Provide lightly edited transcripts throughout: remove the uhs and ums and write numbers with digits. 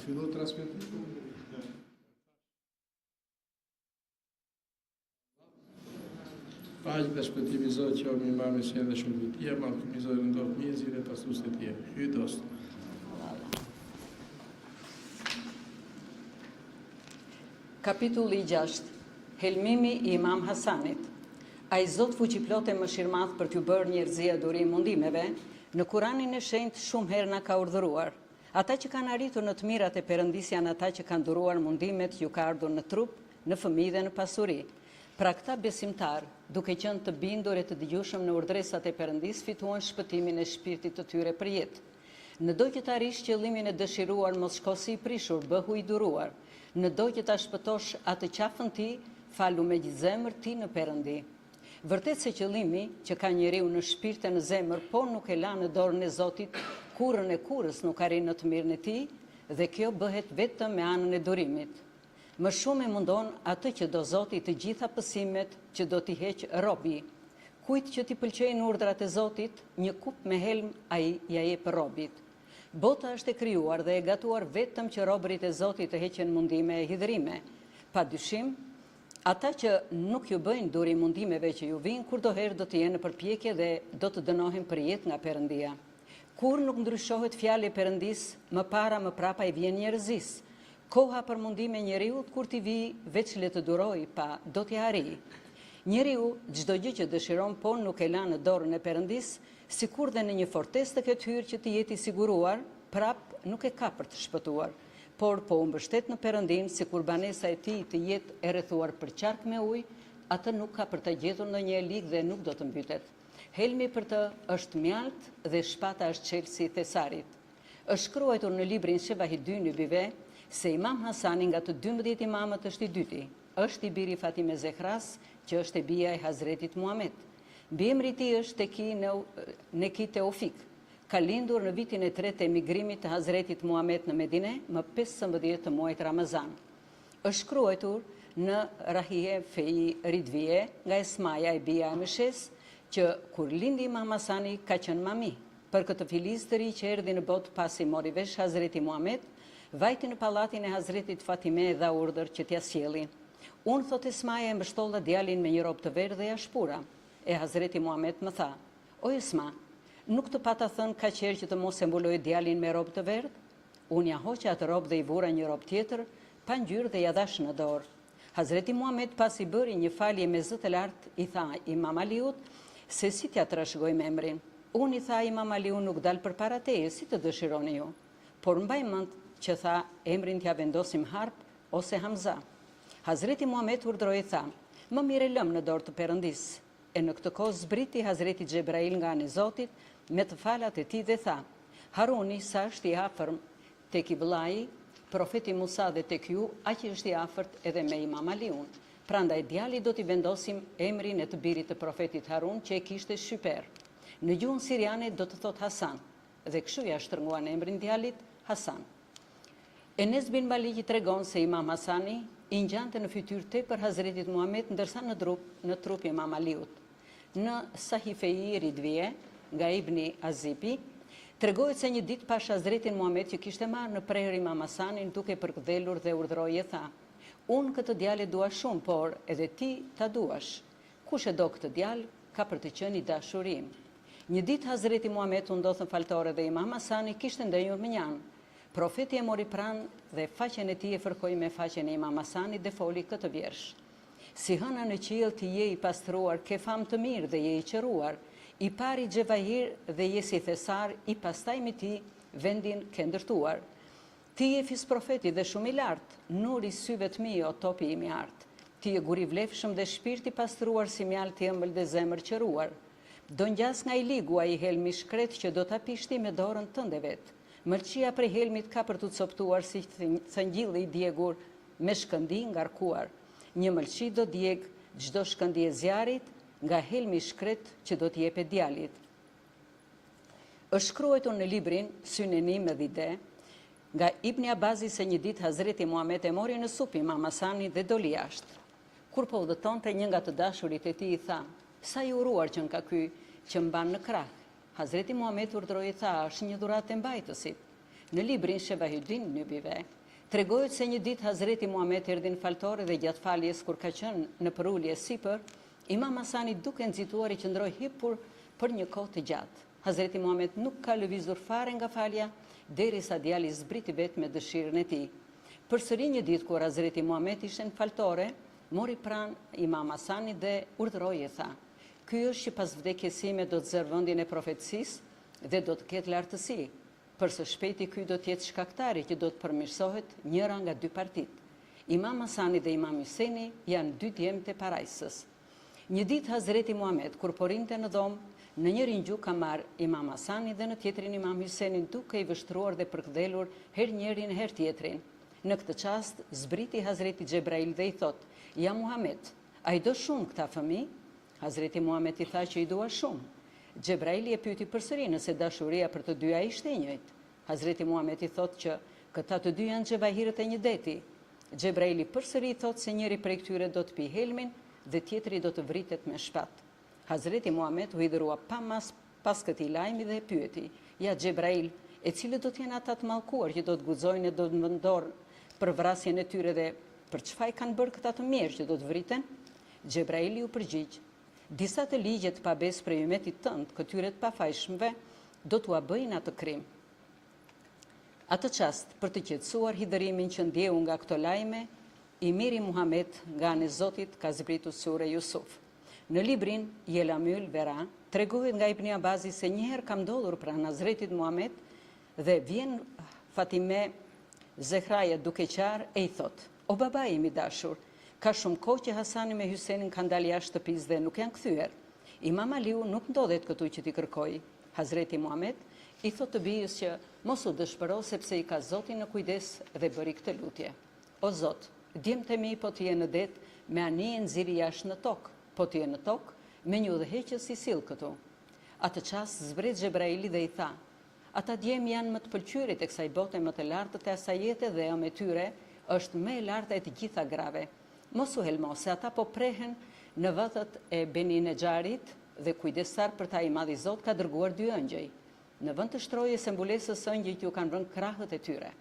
fillu transmitimin. Paqë dhe shpëtimi Zotë që omi imam e shenë dhe shumë të tje, ma të mizojë ndorë mjezire e pasus të tje. Hy dost. Kapitulli 6. Helmimi i Imam Hasanit. Ai Zot fuqiplote mëshirmadh për t'ju bërë njerëzia durim mundimeve, në Kuranin e shenjtë shumë herë na ka urdhëruar. Ata që kanë arritur në të mirat e Perëndis janë ata që kanë duruar mundimet, ju ka ardhur në trup, në fëmijë dhe në pasuri. Pra këta besimtar, duke qenë të bindur e të dëgjueshëm në urdhresat e Perëndis, fituan shpëtimin e shpirtit të tyre për jetë. Në do që ta rish qëllimin e dëshiruar, mos shko si i prishur, bëhu i duruar. Në do që ta shpëtosh atë qafën ti, falu me gjithë zemër ti në Perëndi. Vërtet se qëllimi që ka njeriu në shpirt e në zemër, po nuk e la në dorën e Zotit, kurrën e kurrës nuk arrin në të mirën e tij, dhe kjo bëhet vetëm me anën e durimit. Më shumë e mundon atë që do Zoti të gjitha pësimet që do t'i heq robi. Kujt që t'i pëlqejnë urdhrat e Zotit, një kup me helm ai ja jep robit. Bota është e krijuar dhe e gatuar vetëm që robërit e Zotit të heqen mundime e hidhrime. Pa dyshim, ata që nuk ju bëjnë durim mundimeve që ju vinë, kurdoherë do të jenë në përpjekje dhe do të dënohen për jetë nga Perëndia. Kur nuk ndryshohet fjali e Perëndis, më para më prapa i vjen njerëzis. Koha për mundime njeriut, kur t'i vi, veç le të duroj, pa do t'i arri. Njeriu, çdo gjë që dëshiron, po nuk e la në dorën e Perëndis, sikur dhe në një fortesë të ketë hyrë që t'i jeti siguruar, prap nuk e ka për të shpëtuar, por po u mbështet në Perëndin, sikur banesa e tij të jetë e rrethuar për qark me ujë, atë nuk ka për të gjetur ndonjë lig dhe nuk do të mbytet. Helmi për të është mjalt dhe shpata është çelësi i thesarit. Është shkruar në librin Shevahid 2 Nubive se Imam Hasani nga të 12 imamët është i dyti. Është i biri Fatime Zehras, që është e bia e Hazretit Muhammed. Biemri i tij është Neki Teofik. Ka lindur në vitin e 3 të emigrimit të Hazretit Muhammed në Medine, më 15 të muajit Ramazan. Është shkruar në Rahie Fei Ridvie nga Esmaja e bia e Meshes, që kur lindi Imam Hasani ka qenë mami. Për këtë filiz të ri që erdhi në botë pasi mori vesh Hazreti Muhammed, vajti në pallatin e Hazretit Fatime dha urdhër që t'ja sjellin. Unë, thot Esmaja, e mbështolla djalin me një robë të verdhë dhe ja shpura. E Hazreti Muhammed më tha: "O Esma, nuk të pata thënë kaq herë që të mos e mbuloj djalin me robë të verdhë?" Unë ja hoqa atë robë dhe i vura një robë tjetër, pa ngjyrë dhe ja dhash në dorë. Hazreti Muhammed pasi bëri një falje me zë të lartë, i tha Imam Aliut se si t'ja trashëgoj me emrin. Unë i tha Imam Aliu nuk dal përpara teje, si të dëshironi ju. Por mbaj mend që tha emrin t'ja vendosim Harp ose Hamza. Hazreti Muhammed urdhroi tha: "Më mire lëm në dorë të Perëndis." E në këtë kohë zbriti Hazreti Xhebrail nga ani Zotit me të falat e tij dhe tha: "Haruni sa është i afërm tek i vëllai, profeti Musa dhe tek ju, aq është i afërt edhe me Imam Aliun. Prandaj djali do t'i vendosim emrin e të birit të profetit Harun që e kishte shqyper. Në gjuhën siriane do të thot Hasan, dhe kështu ja shtrënguan emrin djalit Hasan." Enes bin Maliki tregon se Imam Hasani i ngjante në fytyrë tepër Hazretit Muhammed, ndërsa në trup Imam Aliut. Në Sahifei Ridvie, nga Ibni Azipi, tregohet se një ditë pash Hazretin Muhammed që kishte marrë në prerë Imam Hasanin duke përkdhelur dhe urdhroi e tha: "Unë këtë djalë dua shumë, por edhe ti ta duash. Kush e do këtë djalë, ka për të qenë i dashurim." Një ditë Hazreti Muhammed u ndodh në faltore dhe Imam Hasani kishte ndenjur me njan. Profeti e mori pranë dhe faqen e tij e fërkoi me faqen e Imam Hasanit dhe foli këtë vjersh: "Si hëna në qiell ti je i pastruar, ke fam të mirë dhe je i qëruar, i pari Xhevahir dhe je si thesar, i pastaj me ti vendin ke ndërtuar. Ti je fis profeti dhe shumë i lartë, nuri syve të mi, o topi i mjartë. Ti je gur i vlefshëm dhe shpirti pastruar si mjaltë i ëmbël dhe zemër qëruar. Do ngjas nga i ligu ai helmi shkret që do ta pishti me dorën tënde vet. Mëlçia prej helmit ka për të coptuar si thëngjilli i djegur me shkëndi ngarkuar. Një mëlçi do djeg çdo shkëndi e zjarit nga helmi shkret që do t'jepet djalit." Është shkruar në librin Syneni me dhide nga Ibni Abazi se një ditë Hazreti Muhammed e mori në sup Imam Hasanin dhe doli jashtë. Kur po udhëtonte, një nga të dashurit e tij i tha: "Sa i uruar që nga ky që mban në krah." Hazreti Muhammed urdhroi tha: "Është një dhuratë e mbajtësit." Në librin Shevahidin Nybive, tregohet se një ditë Hazreti Muhammed erdhi në faltore dhe gjatë faljes kur ka qenë në përulje sipër, Imam Hasani duke nxituar i qëndroi hipur për një kohë të gjatë. Hazreti Muhammed nuk ka lëvizur fare nga falja derisa djali zbriti vetë me dëshirën e tij. Përsëri një ditë kur Hazreti Muhammed ishte në faltore, mori pranë Imam Hasanit dhe urdhëroi e tha: "Ky është që pas vdekjes sime do të zërë vendin e profetësisë dhe do të ketë lartësi. Për së shpejti ky do të jetë shkaktari që do të përmirësohet njëra nga dy partitë. Imam Hasani dhe Imam Hyseni janë dy djemtë e parajsës." Një ditë Hazreti Muhammed kur porinte në dhomë, në njërin gjuhë ka marrë Imam Hasani dhe në tjetrin Imam Hysenin duke i vështruar dhe përkdhelur her njërin her tjetrin. Në këtë çast zbriti Hazreti Xhebrail dhe i thot: "Ja Muhammed, a i do shumë këta fëmijë?" Hazreti Muhammed i tha që i dua shumë. Xhebraili e pyeti përsëri nëse dashuria për të dyja ishte e njëjtë. Hazreti Muhammed i thot që këta të dy janë xhevahirët e një deti. Xhebraili përsëri i thot se njëri prej këtyre do të pi helmin dhe tjetri do të vritet me shpatë. Hazreti Muhammed u hidhërua pas këtij lajmi dhe e pyeti: "Ja Xhebrail, e cilët do të jenë ata të mallkuar që do të guxojnë e do të vendor për vrasjen e tyre dhe për çfarë kanë bërë këta të mirë që do të vriten?" Xhebraili u përgjigj: "Disa të ligjet pabes prej umetit tënd, këtyre të pafajshmëve, do t'ua bëjnë atë krim." Atë çast, për të qetësuar hidhërimin që ndjeu nga këto lajme, i miri Muhammed nga anë e Zotit ka zbritur sure Yusuf. Në librin Jelamyl Vera tregohet nga Ibn Abasi se njëherë ka ndodhur pranë Hazretit Muhammed dhe vjen Fatime Zehraja duke qarë e i thot: "O baba im i dashur, ka shumë kohë që Hasani me Hysenin kanë dalë jashtë shtëpisë dhe nuk janë kthyer. Imam Aliu nuk ndodhet këtu që t'i kërkoj." Hazreti Muhammed i thot të bijës që mos u dëshpëro sepse i ka Zoti në kujdes dhe bëri këtë lutje: "O Zot, djemtë e mi po të jenë në det, me anije nxirri jashtë në tokë, po të jenë në tokë, me një udhëheqës i sill këtu." Atë çast zbret Xhebraili dhe i tha: "Ata djem janë më të pëlqyerit e kësaj bote më të lartët e asaj jete dhe ëm e tyre është më e larta e të gjitha grave. Mos u helmo se ata po prehen në vëtët e Beni Nexharit dhe kujdestar për ta i madhi Zot ka dërguar dy ëngjëj. Në vend të shtrojes së mbulesës ëngjëjt ju kanë vënë krahët e tyre."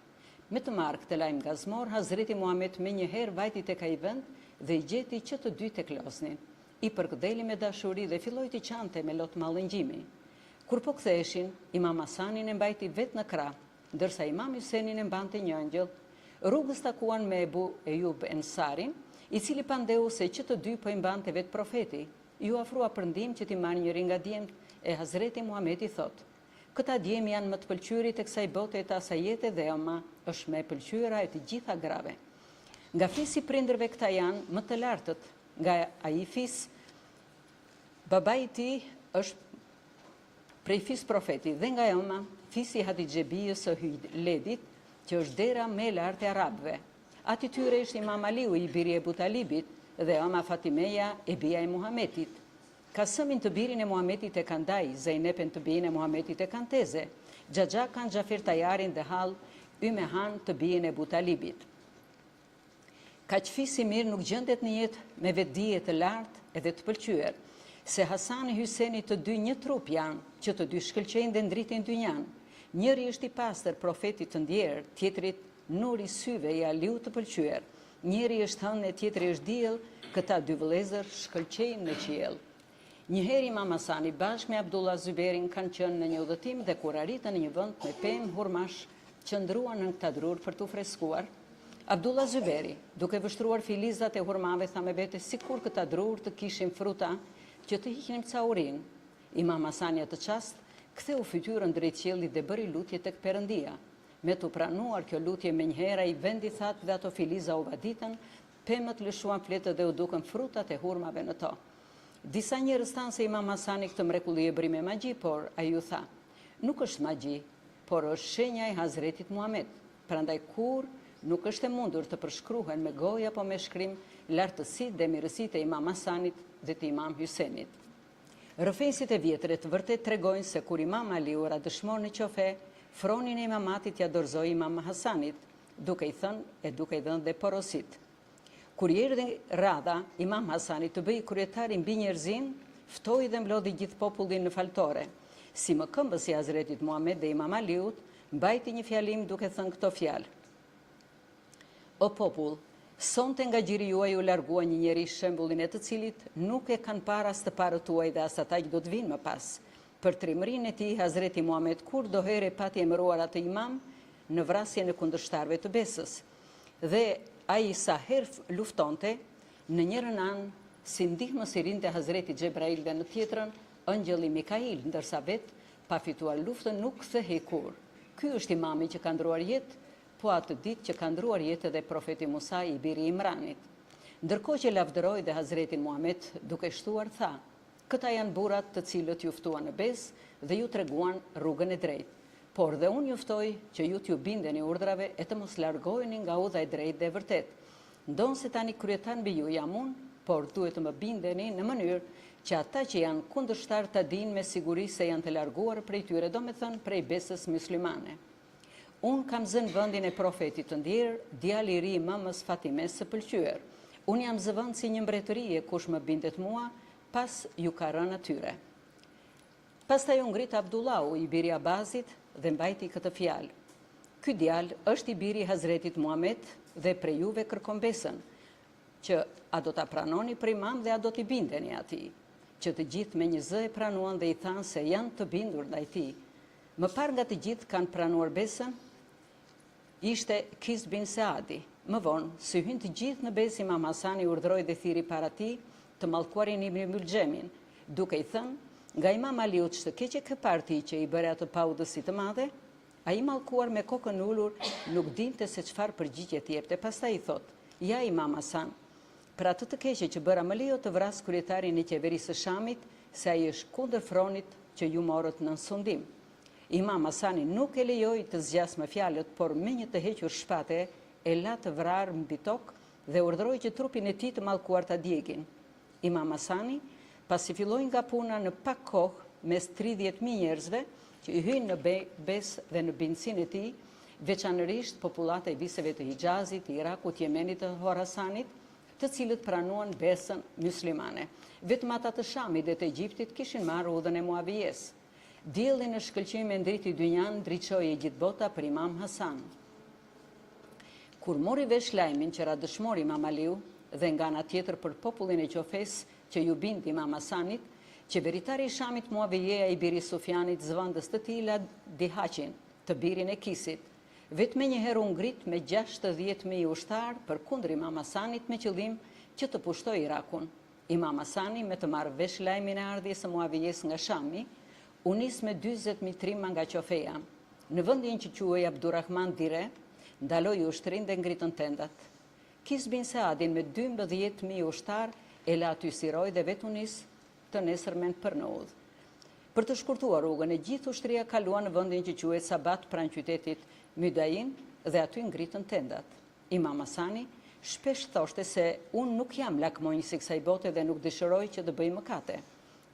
Me të marrë këtë lajm gazmor, Hazreti Muhammed me njëherë vajti tek ai vend dhe i gjeti që të dy tek loznin. I përktheli me dashuri dhe filloi të qante me lot mallëngjimi. Kur po ktheheshin, Imam Hasanin e mbajti vetë në krah, ndërsa Imam Hysenin e mbante një ëngjëll. Rrugës takuan me Ebu Ejub Ensarin, i cili pandeu se që të dy po i mbante vetë profeti. Ju afrua për ndihmë që t'i marrë njëri nga djemtë e Hazreti Muhammed i thot: "Këta djem janë më të pëlqyerit e kësaj bote e të asaj jete dhe ëma është më e pëlqyera e të gjitha grave. Nga fisi prindërve këta janë më të lartët, nga ai fis babai i tij është prej fis profetit dhe nga ëma fisi Hadixhebijës së Hyledit, që është dera më e lartë e arabëve. Ati tyre është Imam Aliu i biri e Ebu Talibit dhe ëma Fatimeja e bija e Muhamedit. Kasëmin të birin e Muhamedit e Kandaj, Zejnepen të birin e Muhamedit e Kanteze, Xhaxhakan Xhafer Tajarin dhe Hall Ymehan të birin e Ebu Talibit. Kaq fisi mirë nuk gjendet në jetë me vetdije të lartë edhe të pëlqyer, se Hasan e Hyseni të dy një trup janë, që të dy shkëlqejnë dhe ndritin dynjan. Njëri është i pastër, profetit të ndjerë, tjetrit nuri syve i Aliu të pëlqyer. Njëri është hënë e tjetri është diell, këta dy vëllezër shkëlqejnë në qiell. Njëherë Imam Hasani bashkë me Abdullah Zyberin kanë qenë në një udhëtim dhe kur arritën në një vend me pemë hurmash, qëndruan në këtë drur për t'u freskuar. Abdullah Zyberi, duke vështruar filizat e hurmave, tha me vete sikur këta drur të kishin fruta që të hiqnim ca urin. Imam Hasani atë çast ktheu fytyrën drejt qiellit dhe bëri lutje tek Perëndia. Me të pranuar kjo lutje menjëherë ai vendi thatë dhe ato filiza u vaditën, pemët lëshuan fletët dhe u dukën frutat e hurmave në to. Disa njerëz thanë se Imam Hasani këtë mrekulli e bëri me magji, por ai ju tha: "Nuk është magji, por është shenja e Hazretit Muhammed. Prandaj kur nuk është e mundur të përshkruhen me gojë apo me shkrim lartësitë dhe mirësitë e Imam Hasanit dhe të Imam Hysenit." Rrëfesit e vjetre të vërtet tregojnë se kur Imam Aliu ra dëshmor në qofe, fronin e imamatit ja dorëzoi Imam Hasanit, duke i thënë e duke i dhënë dhe porosit. Kur i erdhi radha Imam Hasani të bëj kryetari mbi njerëzin, ftoi dhe mblodhi gjithë popullin në faltore. Si më këmbës i Hazretit Muhammed dhe Imam Aliut, mbajti një fjalim duke thënë këto fjalë. O popull, sonte nga gjiri juaj u largua një njeri shembullin e të cilit nuk e kanë parë as të parët tuaj dhe as ata që do të vinë më pas. Për trimërinë e tij Hazreti Muhammed kur do here pati emëruar atë imam në vrasjen e kundërshtarëve të besës. Dhe ai sa herë luftonte, në njërën anë si ndihmës i rinte Hazreti Xhebrail dhe në tjetrën ëngjëlli Mikail, ndërsa vetë pa fituar luftën nuk kthehej kur. Ky është imami që ka ndruar jetë, po atë ditë që ka ndruar jetë edhe profeti Musa i biri Imranit. Ndërkohë që lavdëroi dhe Hazretin Muhammed duke shtuar tha: "Këta janë burrat të cilët ju ftuan në besë dhe ju treguan rrugën e drejtë. Por dhe unë juftoj që ju t'ju bindeni urdhrave e të mos largoheni nga udha e drejtë dhe e vërtet. Ndonë se tani kryetar mbi ju jam unë, por duhet të më bindeni në mënyrë që ata që janë kundërshtar të dinë me siguri se janë të larguar prej tyre, do me thënë prej besës muslimane. Unë kam zënë vendin e profetit të ndjerë, djali i ri i mëmës Fatimes së pëlqyer. Unë jam zëvend si një mbretërie, kush më bindet mua, pas ju ka rënë atyre." Pastaj u ngrit Abdullahu, i biri Abazit, dhe mbajti këtë fjalë: "Ky djalë është i biri i Hazretit Muhammed dhe prej juve kërkon besën, që a do ta pranoni për imam dhe a do t'i bindeni atij." Që të gjithë me një zë e pranuan dhe i thanë se janë të bindur ndaj tij. Më parë nga të gjithë kanë pranuar besën ishte Kis bin Saadi. Më vonë, si hyn të gjithë në besë, Imam Hasani urdhroi dhe thiri para tij të mallkuarin Ibn Mulxhemin, duke i thënë: "Nga Imam Aliut çdo keqe ke parti që i bëre atë paudhësi të madhe?" Ai mallkuar me kokën ulur nuk dinte se çfarë përgjigje të jepte. Pastaj i thotë: "Ja Imam Hasan, për atë të keqe që bëra më lejo të vras kryetarin e qeverisë së Shamit, se ai është kundër fronit që ju morët në sundim." Imam Hasani nuk e lejoi të zgjas më fjalët, por me një të hequr shpate e la të vrarë mbi tokë dhe urdhroi që trupin e tij të mallkuar ta djegin. Imam Hasani, pasi filloi nga puna në pak kohë mes 30.000 njerëzve që i hynë në besë dhe në bindësinë e tij, veçanërisht popullata e viseve të Hijazit, Irakut, Jemenit dhe Horasanit, të cilët pranuan besën muslimane. Vetëm ata të Shamit dhe të Egjiptit kishin marrë udhën e Muavijes. Dielli në shkëlqim e ndriti dynjan, ndriçoi e gjithë bota për Imam Hasan. Kur mori vesh lajmin që ra dëshmori Imam Aliu dhe nga ana tjetër për popullin e qofes që ju bindi Imam Hasanit, qeveritari i Shamit Muavije i biri Sufjanit, zvëndës të tij la Dihaqin, të birin e Kisit. Vetëm një herë u ngrit me 60.000 ushtar përkundër Imam Hasanit me qëllim që të pushtojë Irakun. Imam Hasani, me të marrë vesh lajmin e ardhjes së Muavijes nga Shami, u nis me 40.000 trima nga qofeja. Në vendin që quhej Abdurrahman Dire, ndaloi ushtrin dhe ngritën tendat. Kis bin Saadin me 12.000 ushtar e la aty siroj dhe vetë u nis të nesërmen për në udhë. Për të shkurtuar rrugën, e gjithë ushtria kalua në vendin që quhet Sabat pranë qytetit Mydain dhe aty ngritën tendat. Imam Hasani shpesh thoshte se unë nuk jam lakmonjë si kësaj bote dhe nuk dëshiroj që të bëj mëkate.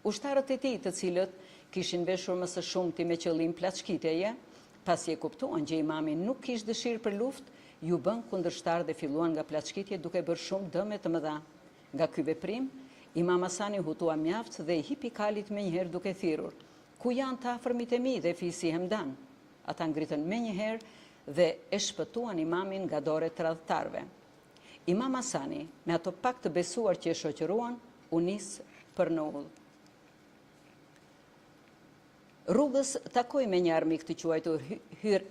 Ushtarët e tij, të cilët kishin veshur më së shumti me qëllim plaçkitjeje, pasi e kuptuan që imami nuk kishte dëshirë për luftë, ju bën kundërshtar dhe filluan nga plaçkitje duke bërë shumë dëme të mëdha. Nga ky veprim, Imam Hasani hutua mjaft dhe i hipi kalit me njëherë duke thirrur: "Ku janë të afërmit e mi dhe fisi Hemdan?" Ata ngritën me njëherë dhe e shpëtuan imamin nga dorë të radhtarëve. Imam Hasani, me ato pak të besuar që e shoqëruan, u nis për në udhë. Rrugës takoi me një armik të quajtur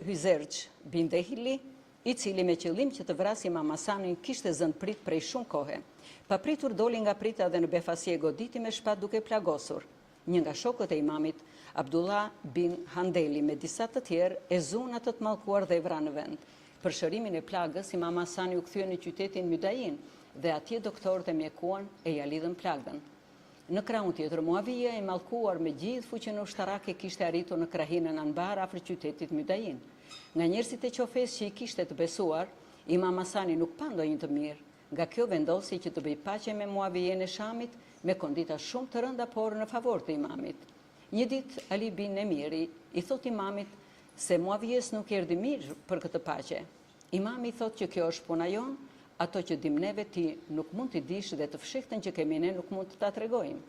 Hyzerç bin Dehili, i cili me qëllim që të vrasë Imam Hasanin kishte zënë prit prej shumë kohe. Papritur doli nga prita dhe në befasi e goditi me shpatë duke plagosur. Një nga shokët e imamit, Abdullah bin Handeli, me disa të tjerë, e zun atë të mallkuar dhe e vra në vend. Për shërimin e plagës, Imam Hasani u kthye në qytetin Mydain dhe atje doktorët e mjekuan e ja lidhën plagën. Në krahun tjetër, Muavija, e mallkuar me gjithë fuqinë ushtarake, kishte arritur në krahinën Anbar afër qytetit Mydain. Nga njerëzit e qofes që i kishte të besuar, Imam Hasani nuk pa ndonjë të mirë. Nga kjo vendosi që të bëj paqe me Muavijen e Shamit me kondita shumë të rënda, por në favor të imamit. Një ditë Ali bin Nemiri i thot imamit se Muavijes nuk erdhi mirë për këtë paqe. Imami thot që kjo është puna jon, ato që dim neve ti nuk mund t'i dish dhe të fshihtën që kemi ne nuk mund të ta tregojmë.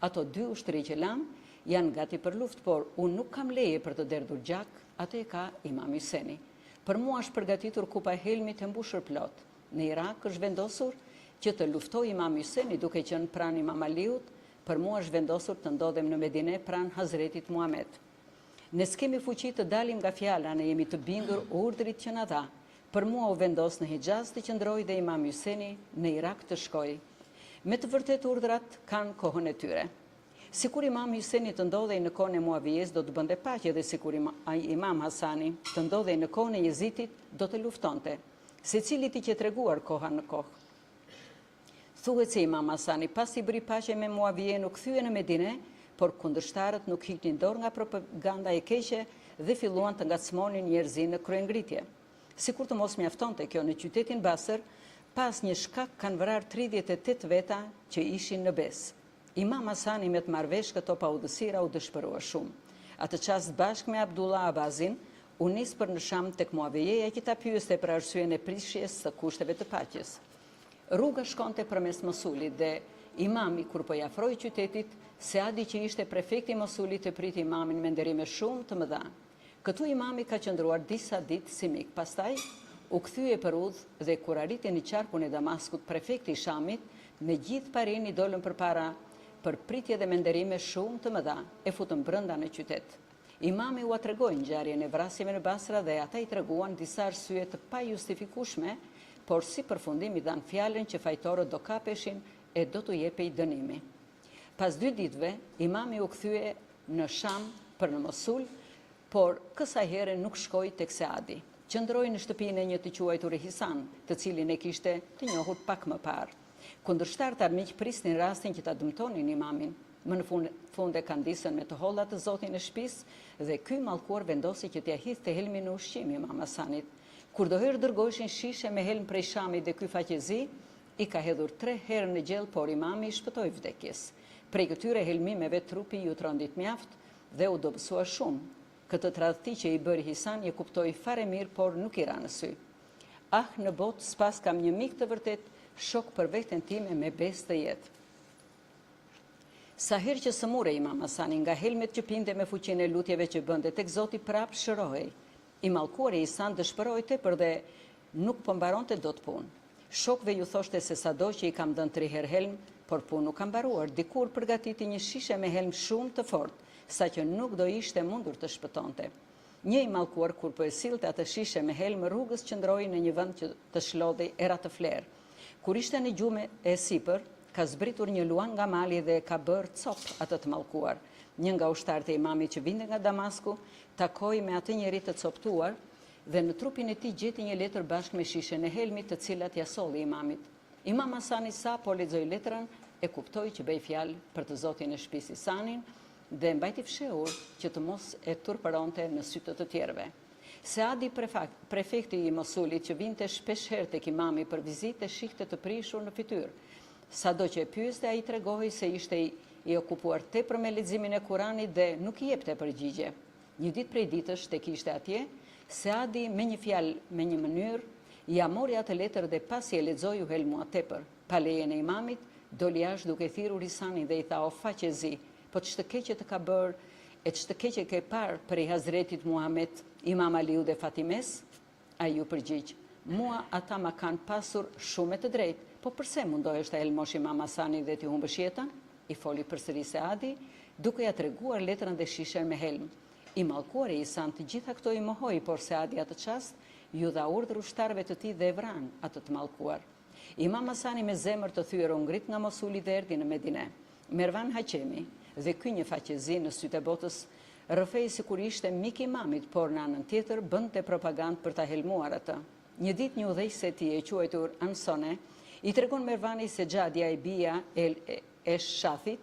Ato dy ushtri që lam janë gati për luftë, por unë nuk kam leje për të derdhur gjak atë e ka Imam Hyseni. Për mua është përgatitur kupa e helmit e mbushur plot. Në Irak është vendosur që të luftoj Imam Hyseni duke qenë pranë Imam Aliut, për mua është vendosur të ndodhem në Medine pranë Hazretit Muhammed. Ne s'kemi fuqi të dalim nga fjala, ne jemi të bindur urdhrit që na dha. Për mua u vendos në Hijaz të qëndroj dhe Imam Hyseni në Irak të shkoj. Me të vërtet urdhrat kanë kohën e tyre. Sikur Imam Hyseni të ndodhej në kohën e Muavijes do të bënte paqe dhe sikur Imam Hasani të ndodhej në kohën e Jezitit do të luftonte. Secili i që treguar koha në kohë. Thuhet se Imam Hasani pas i bëri paqe me Muavijen u kthye në Medine, por kundërshtarët nuk hiqnin dorë nga propaganda e keqe dhe filluan të ngacmonin njerëzin në kryengritje. Sikur të mos mjaftonte kjo në qytetin Basër, pas një shkak kanë vrarë 38 veta që ishin në Bes. Imam Hasani me të marrëvesh këto paudhësira u dëshpërua shumë. Atë çast bashkë me Abdullah Abazin u nis për në Sham tek Muavijeja që ta pyeste për arsyeën e prishjes së kushteve të paqes. Rruga shkonte përmes Mosulit dhe imami kur po i afroi qytetit, Seadi që ishte prefekti i Mosulit e priti imamin me nderime shumë të mëdha. Këtu imami ka qëndruar disa ditë si mik. Pastaj u kthye për udhë dhe kur arriti në qarkun e Damaskut, prefekti i Shamit me gjithë parin i dolën përpara për pritje dhe me nderime shumë të mëdha, e futën brenda në qytet. Imami u tregoi ngjarjen e vrasjeve në Basra dhe ata i treguan disa arsye të pajustifikueshme, por si përfundim i dhan fjalën që fajtorët do kapeshin e do t'u jepej dënimi. Pas 2 ditëve, imami u kthye në Sham për në Mosul, por kësaj here nuk shkoi tek Seadi. Qëndroi në shtëpinë e një të quajtur Hisan, të cilin e kishte të njohur pak më parë. Kundërshtarët armiq prisnin rastin që ta dëmtonin imamin. Më në fund e kandisën me të holla të zotin e shtëpisë dhe ky mallkuar vendosi që t'ia hidhte helmin në ushqim Imam Hasanit. Kur do herë dërgojshin shishe me helm prej Shamit dhe ky faqezi i ka hedhur 3 herë në gjell, por imami i shpëtoi vdekjes. Prej këtyre helmimeve trupi ju trondit mjaft dhe u dobësua shumë. Këtë tradhti që i bëri Hisan e kuptoi fare mirë, por nuk i ra në sy. Në botë s'pas kam një mik të vërtet, shok për veten time me besë të jetë. Sa herë që sëmure Imam Hasani nga helmet që pinte me fuqinë e lutjeve që bënte tek Zoti, prap shërohej. I mallkuari Hisan dëshpëroi tepër dhe nuk po mbaronte dot punë. Shokëve ju thoshte se sado që i kam dhënë 3 herë helm, por punë nuk ka mbaruar. Dikur përgatiti një shishe me helm shumë të fortë, saqë nuk do ishte mundur të shpëtonte. Një i mallkuar kur po e sillte atë shishe me helm rrugës qëndroi në një vend që të shlodhej era të flerë. Kur ishte në gjumë e sipër, ka zbritur një luan nga mali dhe ka bërë cop atë të mallkuar. Një nga ushtarët e imamit që vinte nga Damasku takoi me atë njerëz të coptuar dhe në trupin e tij gjeti një letër bashkë me shishen e helmit, të cilat ja solli imamit. Imam Hasani sa po lexoi letrën e kuptoi që bëi fjalë për të zotin e shtëpisë Hisanin dhe mbajti fshehur që të mos e turpëronte në sy të tjerëve. Seadi, prefekti i Mosulit, që vinte shpesh herë tek imami për vizitë, shihte të prishur në fytyrë. Sado që e pyeste, ai tregohej se ishte i okupuar tepër me leximin e Kuranit dhe nuk i jepte përgjigje. Një ditë prej ditësh tek ishte atje, Seadi me një fjalë, me një mënyrë, ja mori atë letër dhe pasi e lexoi u helmua tepër. Pa lejen e imamit, doli jashtë duke thirrur Hisanin dhe i tha: "O faqezi, po ç'të keqe të ka bërë e ç'të keqe ke parë prej Hazretit Muhammed, Imam Aliu dhe Fatimes?" Ai u përgjigj: "Mua ata ma kanë pasur shumë të drejtë, po pse mundohesh të helmosh Imam Hasanin dhe t'i humbësh jetën?" I foli përsëri Seadi, duke ja treguar letrën dhe shishen me helm. I mallkuari Hisan të gjitha këto i mohoi, por Seadi atë çast ju dha urdhër ushtarëve të tij dhe e vran atë të mallkuar. Imam Hasani me zemër të thyer u ngrit nga Mosuli dhe erdhi në Medine. Mervan Haqemi dhe ky një faqezi në sytë e botës rrëfej sikur ishte mik i imamit, por në anën tjetër bënte propagandë për ta helmuar atë. Një ditë një udhëheqëse e tij e quajtur Ansone i tregon Mervani se Xhadia e bija e Shafit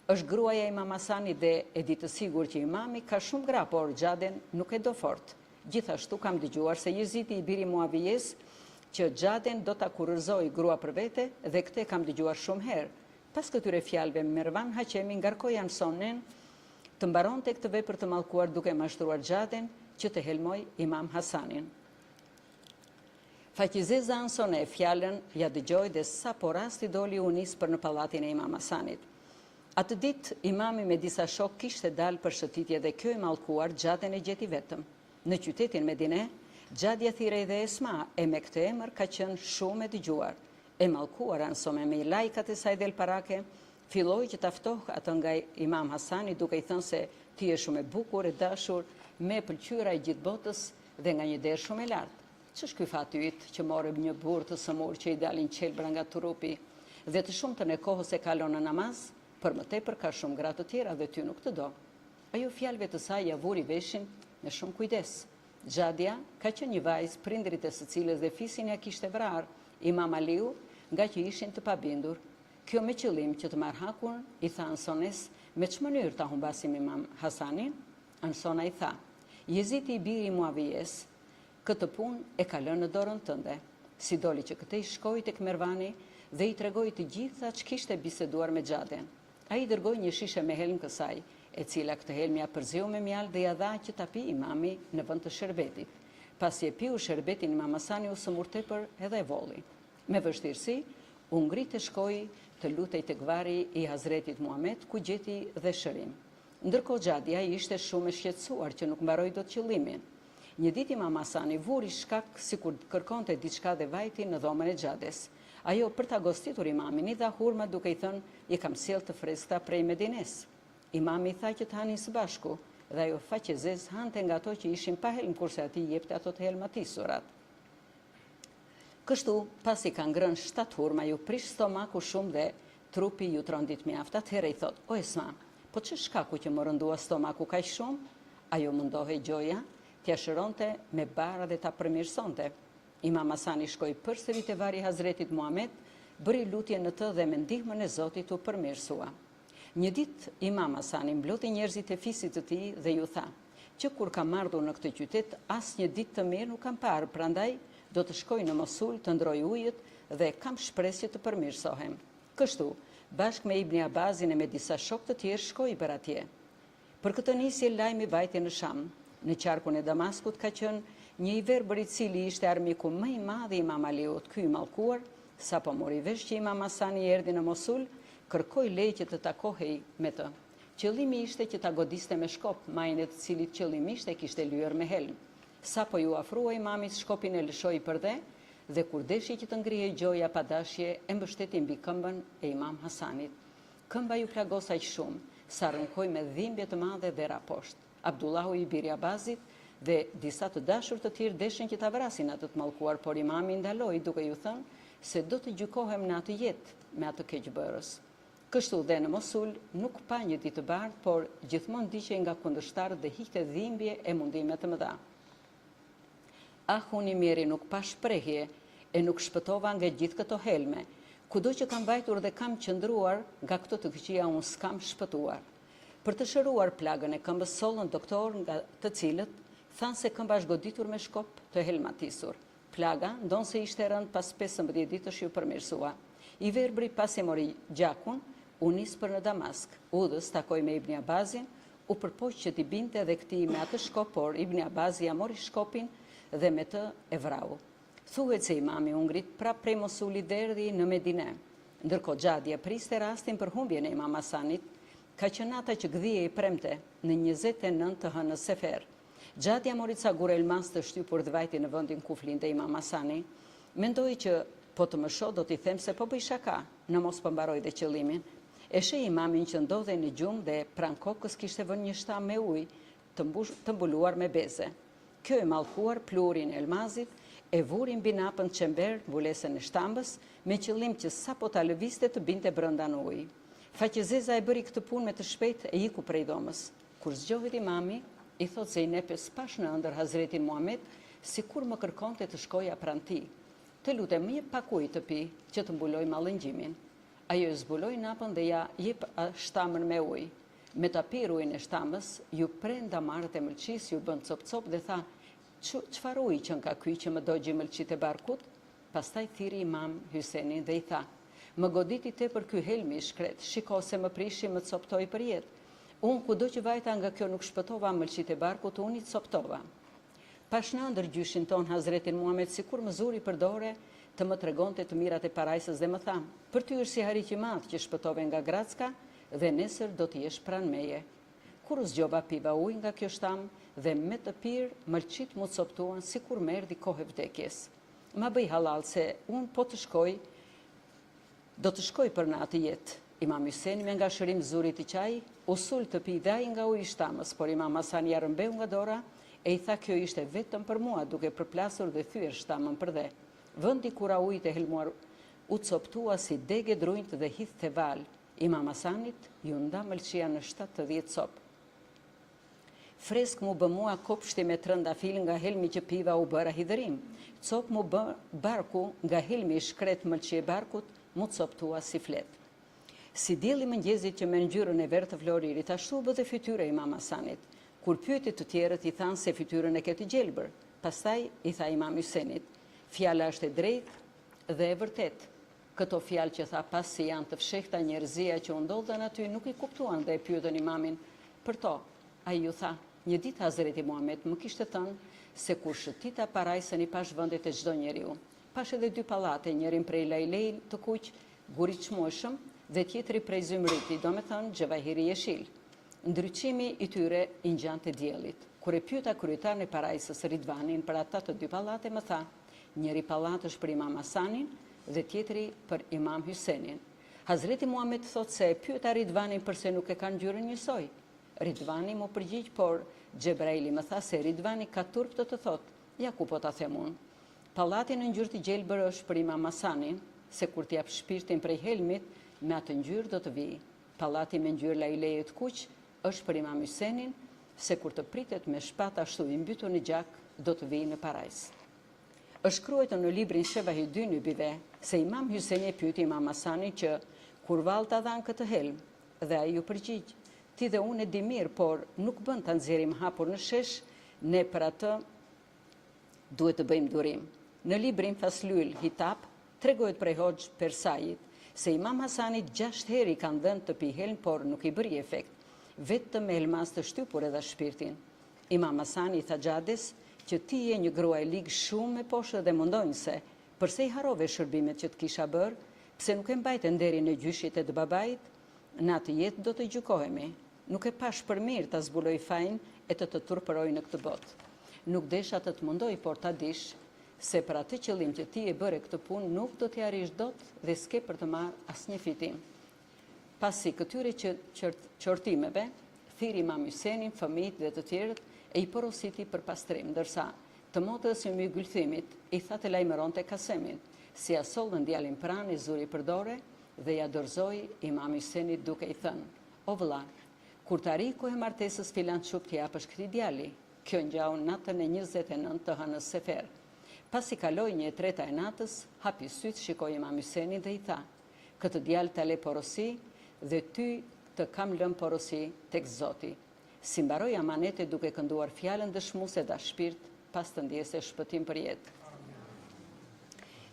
është gruaja e Imam Hasanit dhe e di të sigurt që imami ka shumë gra, por Xhaden nuk e do fort. Gjithashtu kam dëgjuar se Jezidi i biri Muavijes që Xhaden do ta kurrizoi grua për vete dhe këtë kam dëgjuar shumë herë. Pas këtyre fjalëve, Mervan Haqemi ngarkoi Ansonen të mbaronte këtë vepër të mallkuar duke mashtruar Xhaden që të helmoj Imam Hasanin. Faqizeza Ansone fjalën ja dëgjoi dhe sa po rasti doli u nis për në pallatin e Imam Hasanit. Atë ditë imami me disa shok kishte dalë për shëtitje dhe kjo i mallkuar Xhaden e gjeti vetëm. Në qytetin Medine, Gjadia Thirej dhe Esma e me këtë emër ka qenë shumë e dëgjuar. E mallkuar ansome me lajkat e saj del parake, filloi që taftoh atë nga Imam Hasani duke i thënë se ti je shumë e bukur e dashur me pëlqyera e gjithë botës dhe nga një derë shumë e lartë. Ç'është ky fati yt që morëm një burr të sëmur që i dalin qelbra nga trupi dhe të shumtën e kohës e kalon në namaz, për më tepër ka shumë gra të tjera dhe ty nuk të do. Ajo fjalëve të saj ja vuri veshin me shumë kujdes. Gjadia ka qenë një vajzë prindrit e së cilës dhe fisin ja kishte vrarë Imam Aliu nga që ishin të pabindur. Kjo me qëllim që të marrë hakun, i tha Ansones, me që mënyrë ta humbasim Imam Hasanin? Ansona i tha, Jeziti i biri Muavijes, këtë punë e ka lënë në dorën tënde. Si doli që këtë i shkoi tek Mervani dhe i tregoi të gjitha që kishte biseduar me Gjadjen. Ai dërgoi një shishe me helm kësaj, e cila këtë helm ja përziu me mjalë dhe ja dha që ta pi imami në vend të sherbetit. Pasi e piu sherbetin, Imam Hasani u sëmur tepër edhe e volli. Me vështirësi, u ngrit e shkoi të lutej tek varri i Hazretit Muhammed, ku gjeti dhe shërim. Ndërkohë Gjadia ishte shumë e shqetësuar që nuk mbaroi dot qëllimin. Një ditë Imam Hasani vuri shkak sikur kërkonte diçka dhe vajti në dhomën e Gjades. Ajo për ta gostitur imamin i dha hurma duke i thënë, "I kam sjell të freskëta prej Medines." Imami tha që të hanin së bashku dhe ajo faqezez hante nga ato që ishin pa helm kurse ati jepte ato të helmatisurat. Kështu, pasi ka ngrënë 7 hurma, ju prish stomaku shumë dhe trupi ju trondit mjaft. Atëherë i thot, "O Esma, po ç'është shkaku që më rëndua stomaku kaq shumë?" Ajo mundohej gjoja, t'ia shëronte me bara dhe ta përmirësonte. Imam Hasani shkoi përsëri te varri i Hazretit Muhammed, bëri lutje në të dhe me ndihmën e Zotit u përmirësua. Një ditë Imam Hasani mbloti njerëzit e fisit të tij dhe ju tha, që kur kam ardhur në këtë qytet, asnjë ditë të mirë nuk kam parë, prandaj do të shkoj në Mosul të ndroj ujët dhe kam shpresë që të përmirësohem. Kështu, bashkë me Ibn Abbazin e me disa shok të tjerë shkoi për atje. Për këtë nisje lajmi vajti në Sham. Në qarkun e Damaskut ka qenë një i verbër i cili ishte armiku më i madh i Imam Aliut. Ky i mallkuar, sapo mori vesh që Imam Hasani erdhi në Mosul, kërkoi leje që të takohej me të. Qëllimi ishte që ta godiste me shkop majën e të cilit qëllimisht e kishte lyer me helm. Sapo ju afrua imamit, shkopin e lëshoi përde dhe kur deshi që të ngrihej gjoja pa dashje, e mbështeti mbi këmbën e Imam Hasanit. Këmba ju plagos aq shumë, sa rënkoi me dhimbje të madhe dhe ra poshtë. Abdullahu i biri Abazit dhe disa të dashur të tjerë deshin që ta vrasin atë të mallkuar, por imami ndaloi duke ju thënë se do të gjykohem në atë jetë me atë keqbërës. Kështu dhe në Mosul nuk pa një ditë të bardhë, por gjithmonë ndiqej nga kundërshtarët dhe hiqte dhimbje e mundime të mëdha. Ahuni miri nuk pa shprehje e nuk shpëtova nga gjithë këto helme. Kudo që kam vajtur dhe kam qëndruar, nga këto të këqija unë s'kam shpëtuar. Për të shëruar plagën e këmbës sollën doktor nga të cilët thanë se këmba është goditur me shkop të helmatisur. Plaga ndonë se ishte rënd pas 15 ditësh ju përmirësua. I verbri pasi mori gjakun, u nis për në Damask. Udhës takoi me Ibn Abbazin, u përpoq që t'i binte dhe këtij me atë shkop, por Ibn Abbazi ja mori shkopin dhe me të e vrau. Thuhet se imami u ngrit prapë prej Mosulit dhe erdhi në Medine. Ndërkohë Gjadia priste rastin për humbjen e Imam Hasanit, ka qenë ata që gdhije i premte në 29 të hënës Sefer. Gjadia mori ca gurë elmas të shtypur dhe vajti në vendin ku flinte Imam Hasani. Mendoi që po të më shoh do t'i them se po bëj shaka, në mos po mbaroi dhe qëllimin. E sheh imamin që ndodhej në gjumë dhe pran kokës kishte vënë një shtam me ujë të mbuluar me beze. Kjo e mallkuar plurin e elmazit e vuri mbi napën çember mbulesën e shtambës me qëllim që sapo ta lëvizte të binte brenda në ujë. Faqezeza e bëri këtë punë me të shpejtë e iku prej dhomës. Kur zgjohet imami, i thot Zejnepes pash në ëndër Hazretin Muhammed, sikur më kërkonte të shkoja pranë tij. Të lutem më jep pak ujë të pi që të mbuloj mallëngjimin. Ajo e zbuloi napën dhe ja jep shtamën me ujë. Me ta pirë ujin e shtambës, ju pren damarët e mëlçis, ju bën cop-cop dhe tha, "Çfarë ujë që nga ky që më dogji mëlçit e barkut?" Pastaj thiri Imam Hysenin dhe i tha, "Më goditi tepër ky helmi i shkret, shiko se më prishi më coptoi për jetë. Unë kudo që vajta nga kjo nuk shpëtova mëlçit e barkut, unë i coptova." Pash në ëndër gjyshin ton Hazretin Muhammed sikur më zuri për dore të më tregonte të mirat e parajsës dhe më tha, "Për ty është si harit i madh që shpëtove nga Gracka dhe nesër do të jesh pranë meje." Kur u zgjoba piva ujë nga kjo shtam dhe me të pirë mëlqit mu coptuan si kur më erdhi kohë e vdekjes. Ma bëj halal se unë po të shkoj, do të shkoj për në atë jetë. Imam Hyseni me nga shërim zurit i qaj, usul të pi dhaj nga ujë i shtamës, por Imam Hasani ja rëmbeu nga dora e i tha kjo ishte vetëm për mua, duke përplasur dhe thyer shtamën për dhe. Vëndi kura ujët e helmuar u coptua si dege drujt dhe hith të val. Imam Hasanit ju nda mëlqia në 70 copë. Fresk mu bë mua kopshti me trëndafil nga helmi që piva u bëra hidërim. Cop mu bë barku nga helmi i shkret mëlqie barkut, mu coptua si flet. Si dielli mëngjezit që me ngjyrën e verdhë të floririt, ashtu bë dhe fytyra e Imam Hasanit. Kur pyetit të tjerët i thanë se fytyrën e keti gjelbër. Pastaj i tha Imam Hysenit, fjala është e drejtë dhe e vërtet. Këto fjalë që tha pas si janë të fshehta njerëzia që u ndodhen aty nuk i kuptuan dhe e pyetën Imamin për to. Ai ju tha, një ditë Hazreti Muhammed më kishte thënë se kur shëtita parajsën i pash vendet e çdo njeriu. Pash edhe 2 pallate, njërin prej lajlej të kuq, guri çmueshëm dhe tjetri prej zymriti, domethënë xhavahiri jeshil. Ndryqimi i tyre i ngjante diellit. Kur e pyeta kryetarin e parajsës Ridvanin për ata të 2 pallate, më tha, njëri pallat është për Imam Hasanin dhe tjetri për Imam Hysenin. Hazreti Muhammed thot se e pyeta Ridvanin përse nuk e kanë ngjyrën njësoj. Ridvani mu përgjigj, por Xhebraili më tha se Ridvani ka turp të thot, ja ku po ta them unë. Pallati në ngjyrë të gjelbër është për Imam Hasanin, se kur t'jap shpirtin prej helmit, me atë ngjyrë do të vijë. Pallati me ngjyrë lajleje të kuq është për Imam Hysenin, se kur të pritet me shpat ashtu i mbytur në gjak, do të vijë në parajs. Është shkruar në librin Shevahi 2 Nybive se Imam Hyseni e pyeti Imam Hasanin që kur vallta dhan këtë helm, dhe ai ju përgjigj, ti dhe unë e di mirë, por nuk bën ta nxjerrim hapur në shesh, ne për atë duhet të bëjmë durim. Në librin Faslul Hitab tregohet prej Hoxh Persajit se Imam Hasanit 6 herë i kanë dhënë të pi helm, por nuk i bëri efekt, vetëm me elmas të shtypur edhe shpirtin. Imam Hasani tha Xhades që ti je një grua e ligë shumë me poshtë dhe mundonjëse, përse i harove shërbimet që të kisha bërë, pse nuk e mbajtë nderin e gjyshit e të babait, në atë jetë do të gjykohemi. Nuk e pash për mirë ta zbuloj fajin e të turpëroj në këtë botë. Nuk desha të mundoj, por ta dish se për atë qëllim që ti e bëre këtë punë nuk do t'i arrish dot dhe s'ke për të marrë asnjë fitim. Pasi këtyre qortimeve, thiri Imam Hysenin, fëmijët dhe të tjerët e i porositi për pastrim, ndërsa të motës i mbi gylthimit i tha të lajmëronte Kasemin, si ja sollën djalin pranë i zuri për dore dhe ja dorëzoi Imam Hysenit duke i thënë: O vëlla, kur të arrijë kohë martesës filan çup t'i japësh këtij djali. Kjo ngjau natën e 29 të hënës Sefer. Pasi kaloi 1/3 e natës, hapi sytë, shikoi Imam Hysenin dhe i tha: këtë djalë ta le porosi dhe ty të kam lënë porosi tek Zoti. Si mbaroi amanete duke kënduar fjalën dëshmuese dash shpirt, pas të ndjesë shpëtim për jetë.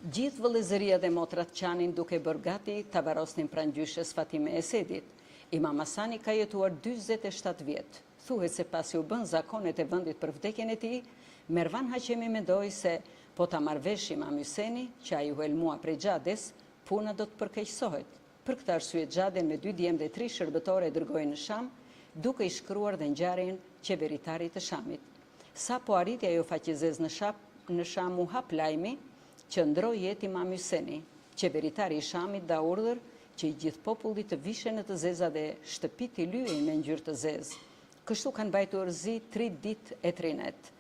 Gjithë vëllezëria dhe motrat qanin duke bërë gati ta varrosnin pranë gjyshes Fatime Esedit. Imam Hasani ka jetuar 47 vjet. Thuhet se pasi u bën zakonet e vendit për vdekjen e tij, Mervan Haqemi mendoi se po ta marrëvesh Imam Hyseni, që ai u helmua prej Xhades, puna do të përkeqësohet. Për këtë arsye Xhaden me 2 djemë dhe 3 shërbëtorë e dërgoi në Sham, duke i shkruar dhe ngjarjen qeveritarit të Shamit. Sa po arriti ajo faqezez në Sham u hap lajmi që ndroi jetë Imam Hyseni. Qeveritari i Shamit dha urdhër që i gjithë populli të vishen në të zeza dhe shtëpit i lyejnë me ngjyrë të zezë. Kështu kanë mbajtur zi 3 ditë e 3 net.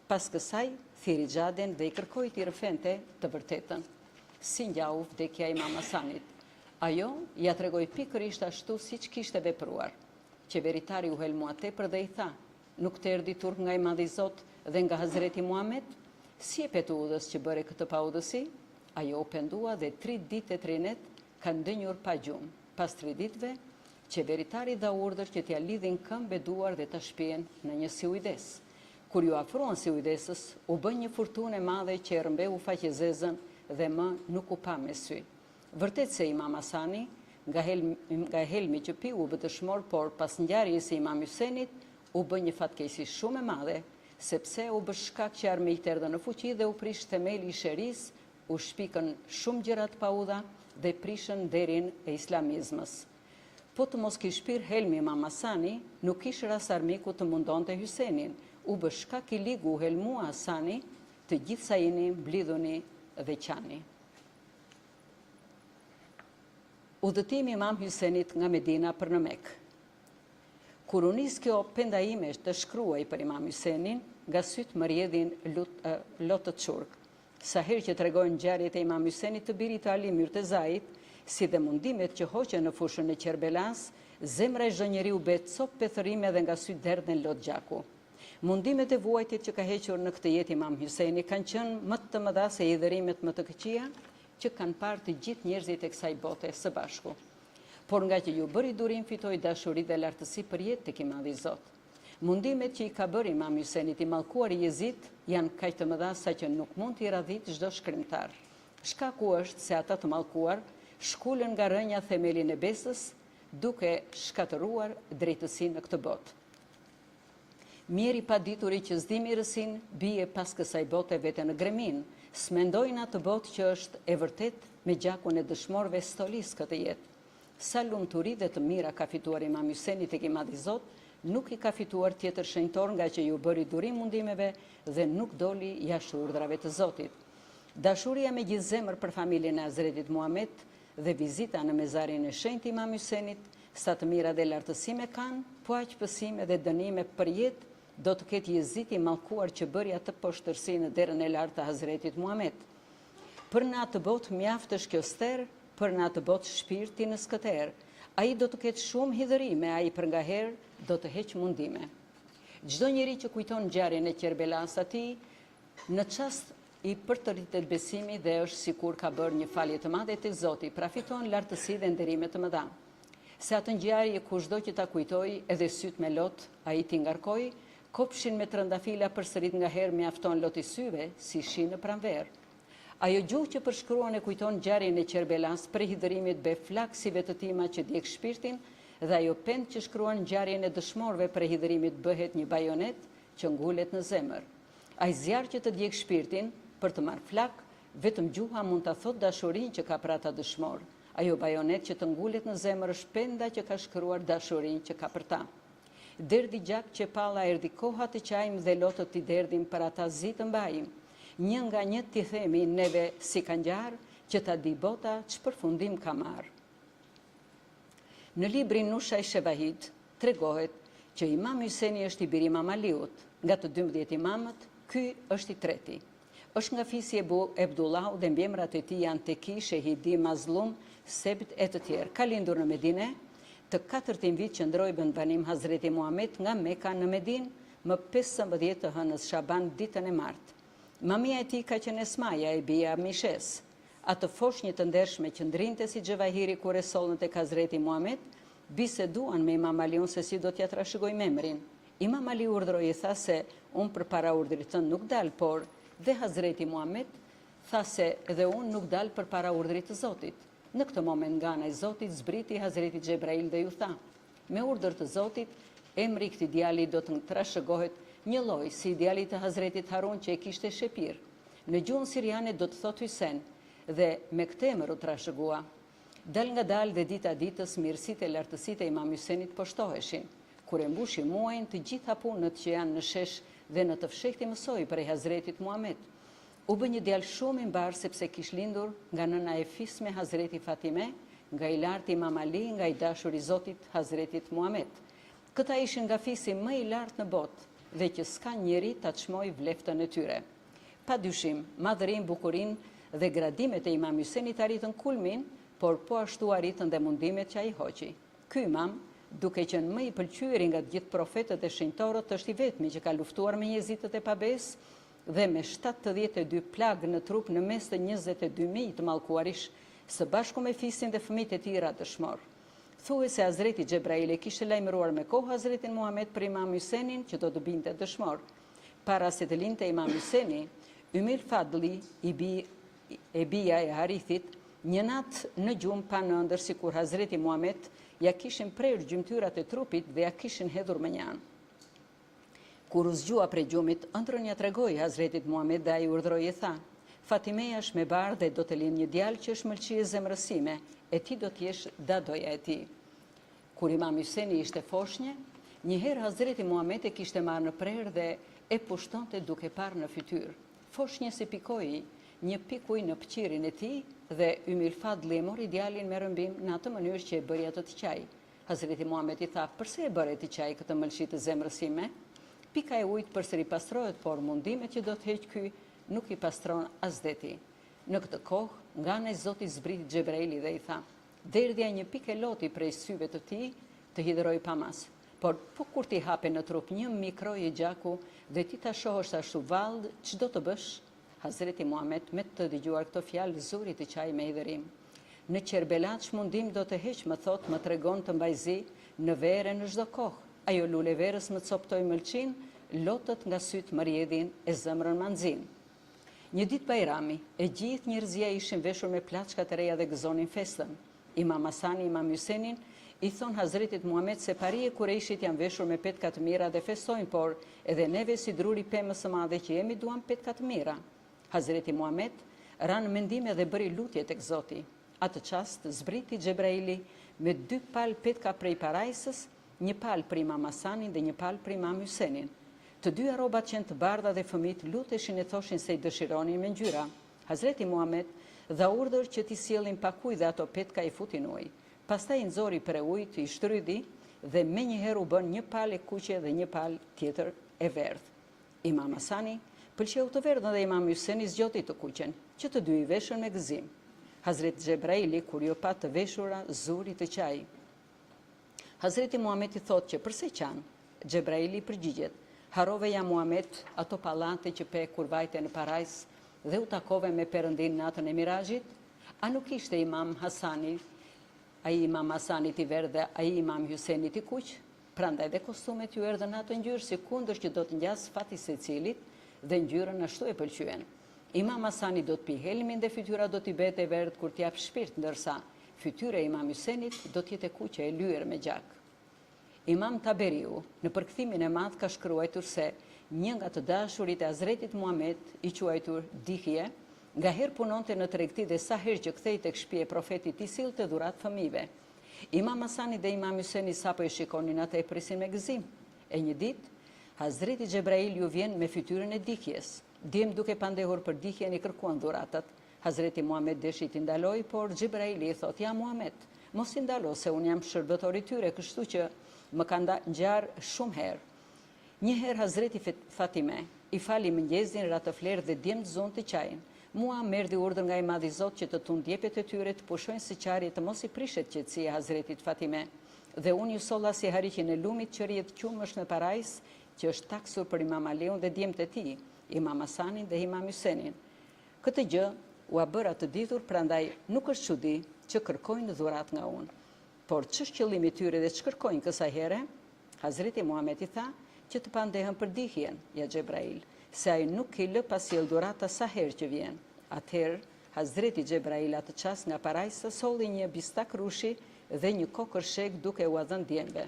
Pas kësaj, thiri Xhaden dhe i kërkoi t'i rrëfente të vërtetën. Si ngjau vdekja e Imam Hasanit. Ajo ja tregoi pikërisht ashtu siç kishte vepruar. Qeveritari u helmua tepër dhe i tha: nuk të erdhi turp nga i Madhi Zot dhe nga Hazreti Muhammed? Si e petu udhës që bëre këtë paudhësi? Ajo u pendua dhe 3 ditë e 3 net kanë ndënjur pa gjumë. Pas 3 ditëve, qeveritari dha urdhër që t'ia lidhin këmbë, duar dhe ta shpihen në një siujdes. Kur ju afruan siujdesës, u bën një furtunë e madhe që e rrëmbeu faqezezën dhe më nuk u pa me sy. Vërtet se Imam Hasani, nga helmi që pi u bë dëshmor, por pas ngjarjes së Imam Hysenit u bë një fatkeqësi shumë e madhe, sepse u bë shkak që armiqtë erdhën në fuqi dhe u prish themeli i sherisë, u shpikën shumë gjëra të paudha dhe prishën derin e islamizmës. Po të mos kishpir Helmi Imam Hasani, nuk kishë ras armiku të mundon të Hysenin, u bë shkak i ligu Helmua Hasani, të gjithë sa jeni mblidhuni dhe qani. Udhëtimi Imam Hysenit nga Medina për në Mekë. Kur u nis kjo pendaime të shkruaj për Imam Hysenin, nga sytë më rjedhin lotët shurk. Sa herë që tregojnë ngjarjet e Imam Hysenit të birit të Ali Myrtezait, si dhe mundimet që hoqen në fushën e Qerbelas, zemra e çdo njeriu bet cop pethërime dhe nga sytë derdhen lot gjaku. Mundimet e vuajtjet që ka hequr në këtë jetë Imam Hyseni kanë qenë më të mëdha se i dhërimet më të këqija që kanë parë të gjithë njerëzit e kësaj bote së bashku. Por nga që ju bëri durim, fitoi dashuri dhe lartësi për jetë tek i Madhi Zot. Mundimet që i ka bërë Imam Hysenit i mallkuar i Jezid janë kaq të mëdha sa që nuk mund t'i radhit çdo shkrimtar. Shkaku është se ata të mallkuar shkulën nga rënja themelin e besës, duke shkatëruar drejtësinë në këtë botë. Mjeri pa dituri që zdimi rësin, bie pas kësaj bote vete në gremin, s'mendojnë atë botë që është e vërtet me gjakun e dëshmorëve stolis këtë jetë. Sa lumturi dhe të mira ka fituar Imam Hyseni tek i Madhi Zot, nuk i ka fituar tjetër shenjtor nga që ju bëri durim mundimeve dhe nuk doli jashtë urdhrave të Zotit. Dashuria me gjithë zemër për familjen e Hazretit Muhammed dhe vizita në mezarin e shenjtë Imam Hysenit, sa të mira dhe lartësime kanë, po aq pësime dhe dënime për jetë do të ketë Jezidi i mallkuar që bëri atë poshtërsi në derën e lartë të Hazretit Muhammed. Për në atë botë mjaft është kjo ster, për në atë botë shpirti në skëter. Ai do të ketë shumë hidhërime, ai për nga herë do të heq mundime. Çdo njeri që kujton ngjarjen e Qerbelas atij, në çast i përtëritet besimi dhe është sikur ka bërë një falje të madhe tek Zoti, pra fiton lartësi dhe nderime të mëdha. Se atë ngjarje kushdo që ta kujtoi, edhe syt me lot, ai ti ngarkoi, kopshin me trëndafila përsërit nga herë mjafton lot i syve, si shi në pranverë. Ajo gjuhë që përshkruan e kujton ngjarjen e Qerbelas për hidhërimit be flaksive të tima që djeg shpirtin, dhe ajo pend që shkruan ngjarjen e dëshmorëve për hidhërimit bëhet një bajonet që ngulet në zemër. Ai zjarr që të djeg shpirtin për të marrë flak, vetëm gjuha mund ta thot dashurinë që ka për ata dëshmor. Ajo bajonet që të ngulet në zemër është penda që ka shkruar dashurinë që ka për ta. Derdi gjak që palla erdhi koha të qajmë dhe lotët i derdim për ata zi të mbajmë. Një nga një t'i themi neve si ka ngjarë, që ta di bota që përfundim ka marë. Në librin Nusha i Shevahid tregohet që Imam Hyseni është i biri Imam Aliut, nga të 12 imamët, ky është i treti. Është nga fisi Ebdullahu dhe mbiemrat e tij janë Teki, Shehidi, Mazlum, Sebt e të tjerë. Ka lindur në Medinë, të 4 vit qëndroi bën banim Hazreti Muhammed nga Meka në Medinë, më 15 të hënës Shaban ditën e martë. Mamia e tij ka qenë Esmaja e bija Mishes, atë foshnjë të ndershme që ndrinte si xhevahiri kur e sollën tek Hazreti Muhammed, biseduan me Imam Aliun se si do t'ja trashëgoj memrin. Imam Ali urdhroi, tha se unë përpara urdhrit tënd nuk dal, por dhe Hazreti Muhammed tha se edhe unë nuk dal përpara urdhrit të Zotit. Në këtë moment nga ana e Zotit zbriti Hazreti Xhebrail dhe ju tha: me urdhër të Zotit, emri i këtij djali do të trashëgohet një lloj si ideali të Hazretit Harun që e kishte shepir. Në gjuhën siriane do të thot Hysen, dhe me këtë emër u trashëgua. Dal nga dal dhe dita ditës mirësitë e lartësitë e Imam Hysenit poshtoheshin. Kur e mbushi muajin, të gjitha punët që janë në shesh dhe në të fshehti mësoi prej Hazretit Muhammed. U bë një djalë shumë i mbar sepse kish lindur nga nëna e fisme Hazreti Fatime, nga i lartë Imam Ali, nga i dashuri i Zotit Hazretit Muhammed. Këta ishin nga fisi më i lartë në botë dhe që s'ka njeri ta çmoj vleftën e tyre. Pa dyshim, madhërinë, bukurinë dhe gradimet e Imam Hysenit arritën kulmin, por po ashtu arritën dhe mundimet që ai hoqi. Ky imam, duke qenë më i pëlqyeri nga të gjithë profetët e shenjtorët, është i vetmi që ka luftuar me njerëzitët e pabesë dhe me 72 plagë në trup në mes të 22.000 të mallkuarish, së bashku me fisin dhe fëmijët e tij dëshmor. Thuhet se Hazreti Xhebrail e kishte lajmëruar me kohë Hazretin Muhammed për Imam Hysenin që do të binte dëshmor. Para se të lindte Imam Hyseni, Ymir Fadli, e bija e Harithit, një natë në gjumë pa në ndër sikur Hazreti Muhammed ja kishin prerë gjymtyrat e trupit dhe ja kishin hedhur me një anë. Kur u zgjua prej gjumit, ëndrrën ja tregoi Hazretit Muhammed dhe ai urdhroi e tha: Fatimeja është me bardhë dhe do të lind një djalë që është mëlçi e zemrësime, e ti do t'jesh dadoja e tij. Kur Imam Hyseni ishte foshnjë, njëherë Hazreti Muhammed e kishte marrë në prerë dhe e pushtonte duke parë në fytyrë. Foshnjë si pikoi një pikuj në pëqirin e tij dhe Ymil Fadli e mori djalin me rëmbim në atë mënyrë që e bëri atë të qaj. Hazreti Muhammed i tha, përse e bëre të qaj këtë mëlçi të zemrësime? Pika e ujit përsëri pastrohet, por mundimet që do të heq ky nuk i pastron as deti. Në këtë kohë, nga ana e Zotit zbriti Xhebraili dhe i tha, derdhja një pikë loti prej syve të tij të hidhroi pamas. Por kur ti hape në trup një mikroje gjaku dhe ti ta shohësh ashtu vallë, ç'do të bësh? Hazreti Muhammed me të dëgjuar këto fjalë zuri të qaj me hidhërim. Në Qerbelat ç'mundim do të heq, më thot, më tregon të mbajzi në verë në çdo kohë. Ajo lule verës më coptoi mëlçin, lotët nga syt më rjedhin e zemrën manzin. Një ditë bajrami, e gjithë njerëzia ishin veshur me plaçka të reja dhe gëzonin festën. Imam Hasani, Imam Hysenin i thon Hazretit Muhammed se pari e Kurejshit janë veshur me petka të mira dhe festojnë, por edhe neve si druri pemës së madhe që jemi duam petka të mira. Hazreti Muhammed ranë mendime dhe bëri lutje tek Zoti. Atë çast zbriti Xhebraili me 2 palë petka prej parajsës, një palë për Imam Hasanin dhe një palë për Imam Hysenin. Të dyja robat qenë të bardha dhe fëmijët luteshin e thoshin se i dëshironin me ngjyra. Hazreti Muhammed dha urdhër që t'i sjellin pak ujë dhe ato petka i futin ujë. Pastaj i nxori pre ujit, i shtrydhi dhe menjëherë u bën një palë e kuqe dhe një palë tjetër e verdhë. Imam Hasani pëlqeu të verdhën dhe Imam Hyseni zgjoti të kuqen, që të dy i veshën me gëzim. Hazreti Xhebraili kur jo pa të veshura zuri të qaj. Hazreti Muhammed i thot që përse qanë? Xhebraili përgjigjet, harove ja Muhammed ato pallate që pe kur vajte në parajs dhe u takove me Perëndin natën e Mirazhit? A nuk ishte Imam Hasani, ai Imam Hasanit i verdhë dhe ai Imam Hysenit i kuq? Prandaj dhe kostumet ju erdhën atë ngjyrë si kundër që do të ngjas fati secilit dhe ngjyrën ashtu e pëlqyen. Imam Hasani do të pi helmin dhe fytyra do t'i bëhet e verdhë kur t'jap shpirt, ndërsa fytyra e Imam Hysenit do t'jetë e kuqe e lyer me gjak. Imam Taberiu në përkthimin e madh ka shkruar se një nga të dashurit e Hazretit Muhammed, i quajtur Dihje, ngaherë punonte në tregti dhe sa herë që kthej tek shtëpia e profetit i sillte dhuratë fëmijëve. Imam Hasani dhe Imam Hyseni sapo e shikonin atë e prisin me gëzim. E një ditë, Hazreti Xhebrail ju vjen me fytyrën e Dihjes. Djem duke pandehur për Dihjen i kërkuan dhuratat. Hazreti Muhammed deshi t'i ndaloj, por Xhebraili i thot, ja Muhammed, mos i ndalo se unë jam shërbëtori tyre, kështu që më ka ngjarë shumë herë. Një herë Hazreti Fatime i fali mëngjesin ratë flerë dhe djem të zonë të qajin. Mua merdi urdhër nga i madhi Zot që të tund djepet e tyre të pushojnë së qarje të mos i prishet qetësia e Hazretit Fatime. Dhe unë ju solla si hariqjen e lumit që rrihet qumësh në parajs, që është taksur për Imam Aliun dhe djemtë e tij, Imam Hasanin dhe Imam Hysenin. Këtë gjë u bëra të ditur, prandaj nuk është çudi që kërkojnë dhurat nga unë. Por ç'është qëllimi i tyre dhe ç'kërkojnë kësaj here? Hazreti Muhammed i tha që të pandehen për Dihjen, ja Xhebrail, se ai nuk i lë pasjell dhurata sa herë që vjen. Atëherë, Hazreti Xhebrail atë çast nga parajsa solli një bistak rushi dhe një kokër sheg duke u dhënë djemve.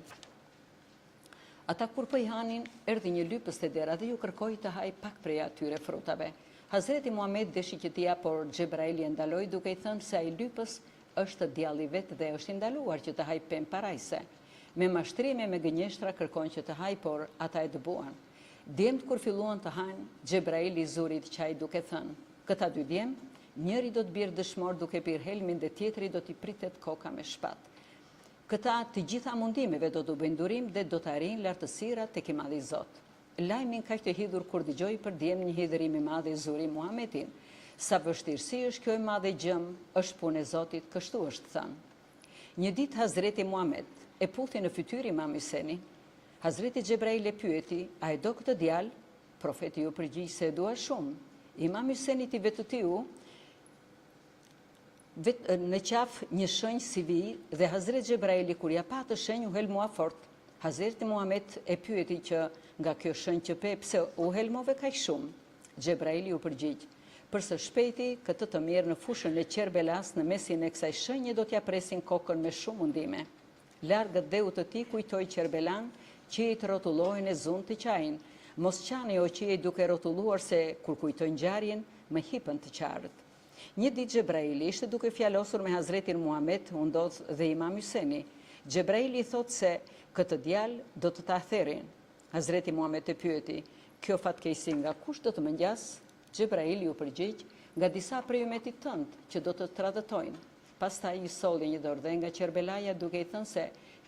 Ata kur po i hanin, erdhi një lypës te dera dhe ju kërkoi të haj pak prej atyre frutave. Hazreti Muhammed deshi që t'i japë, por Xhebraili e ndaloi duke i thënë se ai lypës është djalli vet dhe është i ndaluar që të haj pemë parajse. Me mashtrime me gënjeshtra kërkojnë që të haj, por ata e dëbuan. Djemtë kur filluan të hajnë, Xhebraili zuri të qaj duke thënë, këta dy djemë, njëri do të bjerë dëshmor duke pirë helmin dhe tjetri do t'i pritet koka me shpatë. Këta të gjitha mundimeve do të bëjnë durim dhe do të arrijnë lartësira tek i madhi Zot. Lajmin kaq të hidhur kur dëgjoi për djem një hidhërim i madh i zuri Muhamedin. Sa vështirësi është kjo e madhe gjëm, është punë e Zotit, kështu është thënë. Një ditë Hazreti Muhammed e puthi në fytyrë Imam Hysenin. Hazreti Xhebrail e pyeti, a e do këtë djalë? Profeti ju përgjigj se e dua shumë. Imam Hysenit i vetëtiu në qaf një shenjë si vijë dhe Hazreti Xhebraili kur ja pa atë shenjë u helmua fort. Hazreti Muhammed e pyeti që nga kjo shenjë që pe pse u helmove kaq shumë. Xhebraili u përgjigj, përse shpejti këtë të mirë në fushën e Qerbelas në mesin e kësaj shenje do t'ja presin kokën me shumë mundime. Largët dheut të tij kujtoi Qerbelan, që i të rrotullohen e zunë të qajin. Mos qani o që i duke rrotulluar se kur kujtojnë ngjarjen, më hipën të qarët. Një ditë Xhebraili ishte duke fjalosur me Hazretin Muhammed, u ndodh dhe Imam Hyseni. Xhebraili thot se këtë djalë do të ta therin. Hazreti Muhammed e pyeti, kjo fatkeqësi nga kush do të më ngjas? Xhebraili u përgjigj, nga disa prej umetit tënd që do të tradhtojnë. Pastaj i solli një dorë nga Kerbelaja duke i thënë se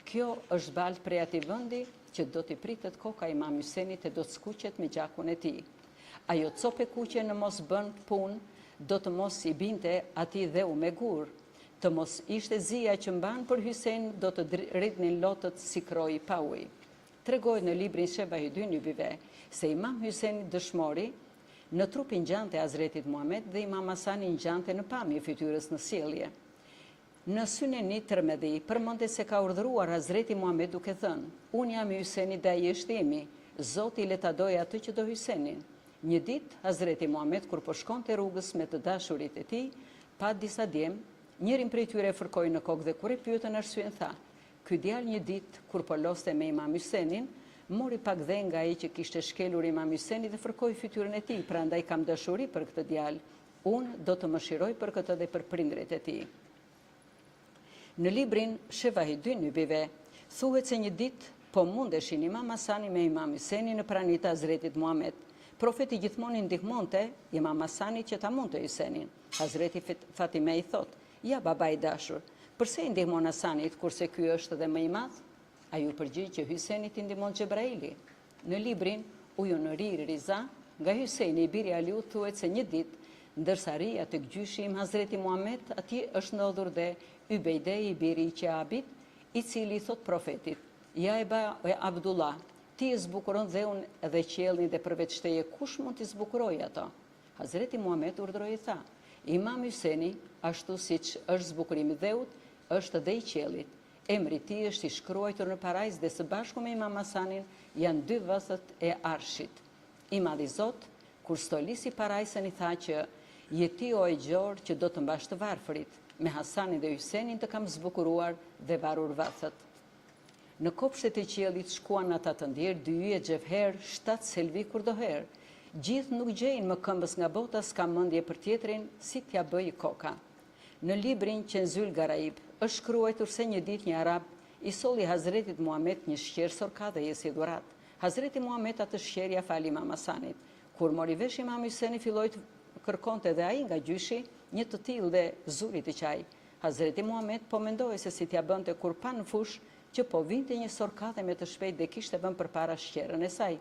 kjo është balë prej atij vendi që do t'i pritet koka Imam Hysenit e do të skuqet me gjakun e tij. Ajo copë kuqe në mos bën punë, do të mos i binte atij dheu me gur, të mos ishte zia që mban për Hysen, do të rritnin lotët si kroi pa ujë. Tregohet në librin Shevahi Nubive se Imam Hyseni dëshmori në trupin ngjante e Hazretit Muhammed dhe Imam Hasani ngjante në pamje fytyrës në sjellje. Në Suneni Tirmidhi përmendet se ka urdhëruar Hazreti Muhammed duke thënë: "Unë jam i Hysenit dhe ai është imi, Zoti le ta dojë atë që do Hysenin." Një ditë Hazreti Muhammed kur po shkonte rrugës me të dashurit e tij, pa disa djem, njërin prej tyre fërkoi në kokë dhe kur e pyetën arsyen tha: "Ky djalë një ditë kur po loste me Imam Hysenin, mori pak dhe nga ai që kishte shkelur Imam Hyseni dhe fërkoi fytyrën e tij, prandaj kam dashuri për këtë djalë. Unë do të mëshiroj për këtë dhe për prindrit e tij." Në librin Shevahi Nubive thuhet se një ditë po mundeshin Imam Hasani me Imam Hysenin në praninë e Hazretit Muhammed. Profeti gjithmonë i ndihmonte Imam Hasanit që ta mundte Hysenin. Hazreti Fatime i thot: "Ja baba i dashur, pse i ndihmon Hasanit kurse ky është edhe më i madh?" Ai u përgjigj që Hysenit i ndihmon Xhebraili. Në librin Ujunëri Riza, nga Hyseni i biri i Aliut thuhet se një ditë, ndërsa rria tek gjyshi im Hazreti Muhammed, atje është ndodhur dhe Ubejde i biri i Qeabit, i cili thot profetit: "Ja Eba e Abdullah, ti e zbukuron dheun dhe qiellin dhe përveç teje kush mund t'i zbukurojë ato?" Hazreti Muhammed urdhëroi tha: "Imam Hyseni, ashtu siç është zbukurimi i dheut, është edhe i qiellit. Emri i tij është i shkruar në parajs dhe së bashku me Imam Hasanin janë dy vëthët e Arshit." I madhi Zot, kur stolisi parajsën i tha që "Je ti o e gjorë që do të mbash të varfërit, me Hasanin dhe Hysenin të kam zbukuruar dhe varur vëthët." Në kopshtet e qiellit shkuan ata të ndjerë, dy yje xhevher, 7 selvi kurdoher. Gjithë nuk gjejnë më këmbës nga bota, s'ka mendje për tjetrin, si t'ja bëj koka. Në librin Qenzul Garaib është shkruar se një ditë një arab i solli Hazretit Muhammed një shqer sorkadhe si dhurat. Hazreti Muhammed atë shqerja fali Imam Hasanit. Kur mori vesh Imam Hyseni filloi të kërkonte edhe ai nga gjyshi një të tillë dhe zuri të qaj. Hazreti Muhammed po mendoi se si t'ja bënte kur pa në fush që po vinte një sorkadhe me të shpejt dhe kishte vënë përpara shqerën e saj.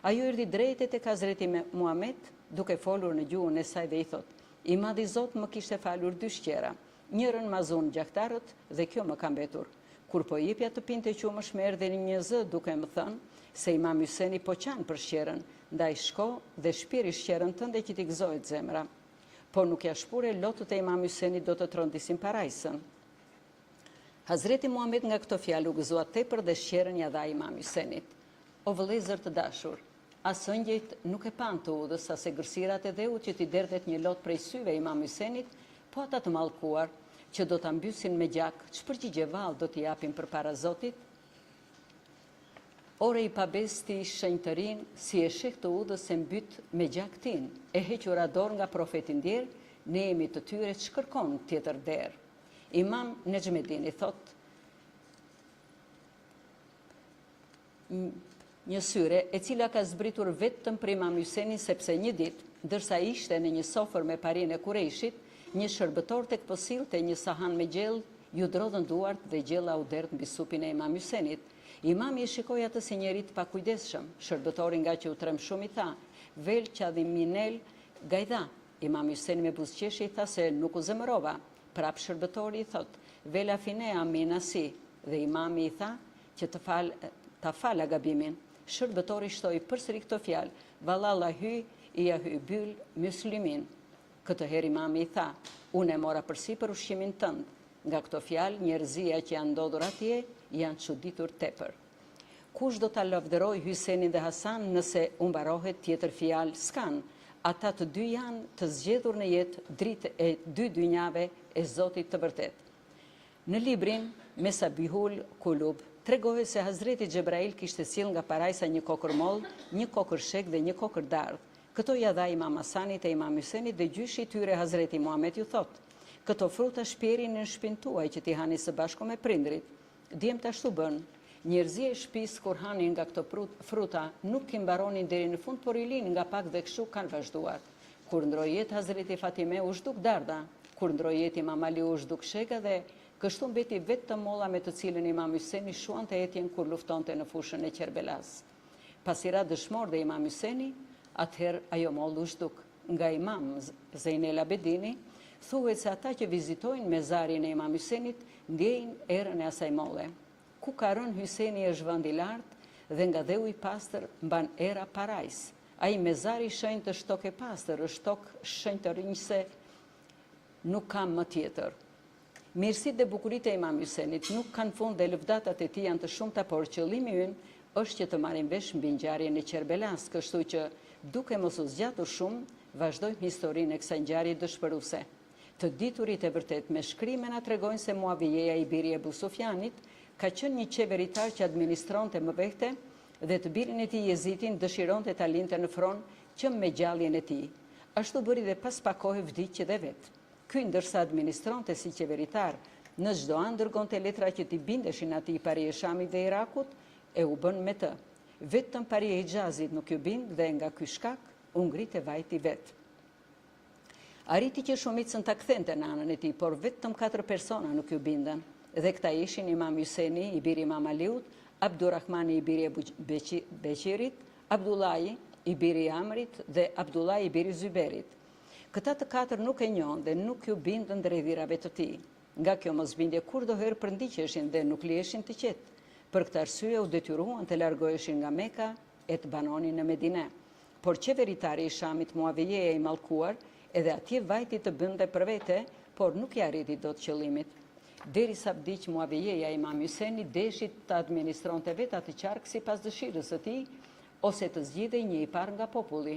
Ajo erdhi drejt tek Hazreti Muhammed duke folur në gjuhën e saj dhe i thot: "I madhi Zot më kishte falur 2 shqera, njërën ma zonë gjaktarët dhe kjo më ka mbetur." Kur po jepja të pinte qumësh me erdhi një zë duke më thënë se Imam Hyseni po qanë për shqerën, ndaj shko dhe shpiri shqerën tënde që t'i gëzohet zemra. Po nuk ja shpure lotët e Imam Hysenit do të trondisin parajsën. Hazreti Muhammed nga këto fjalë u gëzua tepër dhe shqerën ja dha Imam Hysenit. O vëllezër të dashur, as ëngjëjt nuk e pan të udhës, as e gërsirat e dheut që t'i derdhet një lot prej syve Imam Hysenit, po ata të mallkuar që do ta mbysin me gjak, ç'përgjigje vallë do t'i japin përpara Zotit? Ore i pabesti shenjtërin, si e sheh të udhës e mbyt me gjak tin, e hequra dorë nga profeti ndjer, ne jemi të tyre ç'kërkon tjetër derë. Imam Nexhmedini thot: "Një syre e cila ka zbritur vetëm për Imam Hysenin sepse një ditë, ndërsa ishte në një sofër me parinë e Kurejshit, një shërbëtor tek po sillte një sahan me gjell, ju drodhën duart dhe gjella u derdh mbi supin e Imam Hysenit. Imami e shikoi atë si njeri të pakujdesshëm. Shërbëtori nga që u trem shumë i tha: "Vel qadhiminel gajda." Imam Hyseni me buzëqeshje i tha se nuk u zemërova. Prap shërbëtori i thot: "Vela finea minasi." Dhe imami i tha që ta fala gabimin. Shërbëtori shtoi përsëri këto fjalë: "Vallalla hy i ja hy byll muslimin." Këtë herë imami i tha: "Unë e mora përsipër ushqimin tënd." Nga këto fjalë njerëzia që janë ndodhur atje janë çuditur tepër. Kush do ta lavdëroj Hysenin dhe Hasan nëse u mbarohet tjetër fjalë s'kan? Ata të dy janë të zgjedhur në jetë dritë e 2 dynjave e Zotit të vërtet. Në librin Mesabihul Kulub tregohet se Hazreti Xhebrail kishte sjell nga parajsa një kokër moll, një kokër shek dhe një kokër dardh. Këto ja dha Imam Hasanit e Imam Hysenit dhe gjyshi i tyre Hazreti Muhammed ju thot: "Këto fruta shpirin në shtëpinë tuaj që t'i hani së bashku me prindrit." Djemt ashtu bën. Njerëzia e shtëpisë kur hanin nga këto fruta nuk i mbaronin deri në fund, por i linin nga pak dhe kështu kanë vazhduar. Kur ndroi jetë Hazreti Fatime u zhduk darda, kur ndroi jetë Imam Ali u zhduk shega dhe kështu mbeti vetëm molla me të cilën Imam Hyseni shuante etjen kur luftonte në fushën e Kerbelas. Pasi ra dëshmor dhe Imam Hyseni, atëherë ajo mollë u zhduk. Nga Imam Zejnel Abedini thuhet se ata që vizitojnë mezarin e Imam Hysenit ndjejnë erën e asaj molle. Ku ka rënë Hyseni është vend i lartë dhe nga dheu i pastër mban era parajs. Ai mezari shenjtë është tokë e pastër, është tokë shenjtërinjse, nuk kam më tjetër. Mirësitë dhe bukuritë e Imam Hysenit nuk kanë fund dhe lëvdatat e tij janë të shumta, por qëllimi ynë është që të marrim vesh mbi ngjarjen e Kerbelas, kështu që duke mos u zgjatur shumë, vazhdojmë historinë e kësaj ngjarje dëshpëruese. Të diturit e vërtet me shkrime na tregojnë se Muavijeja i biri e Ebu Sufjanit ka qenë një qeveritar që administronte më vehte dhe të birin e tij Jezidin dëshironte ta linte në fron që me gjalljen e tij. Ashtu bëri dhe pas pak kohe vdiqi dhe vet. Ky ndërsa administronte si qeveritar, në çdo anë dërgonte letra që t'i bindeshin atij pari e Shamit dhe Irakut e u bën me të. Vetëm pari e Hijazit nuk ju bind dhe nga ky shkak u ngrit e vajti vet. Arriti që shumicën ta kthente në anën e tij, por vetëm 4 persona nuk ju bindën. Dhe këta ishin Imam Hyseni, i biri Imam Aliut, Abdurrahmani, i biri Beqirit, Abdullahi, i biri Amrit dhe Abdullahi, i biri Zyberit. Këta të 4 nuk e njohën dhe nuk ju bindën drejtirave të tij. Nga kjo mosbindje kurdoherë përndiqeshin dhe nuk liheshin të qetë. Për këtë arsye u detyruan të largoheshin nga Meka e të banonin në Medinë. Por qeveritari i Shamit Muavijeja i mallkuar edhe atje vajti të bënte për vete, por nuk i arriti dot qëllimit. Derisa vdiq Muavijeja, Imam Hyseni deshi të administronte vetë atë qark sipas dëshirës së tij ose të zgjidhej një i parë nga populli.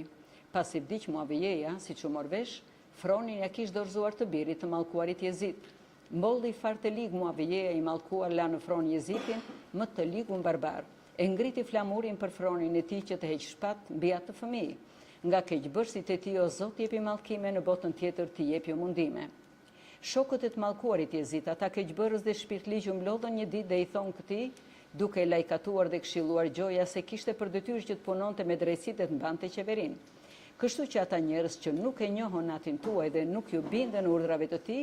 Pasi vdiq Muavijeja, siç u mor vesh, fronin ja kishte dorëzuar të birit të mallkuarit Jezid. Mbolli far të lig Muavijeja i mallkuar la në fron Jezidin, më të ligun barbar. E ngriti flamurin për fronin e tij që të heq shpat mbi atë fëmijë. Nga keqbërësit e tij o Zot jepi mallkime, në botën tjetër të jepi mundime. Shokët e të mallkuarit Jezid, ata keqbërës dhe shpirtligj u mlodhën një ditë dhe i thonë këtij, duke e lajkatuar dhe këshilluar gjoja se kishte për detyrë që të punonte me drejtësi dhe të mbante qeverinë. Kështu që ata njerëz që nuk e njohën natin tuaj dhe nuk ju bindën urdhrave të tij,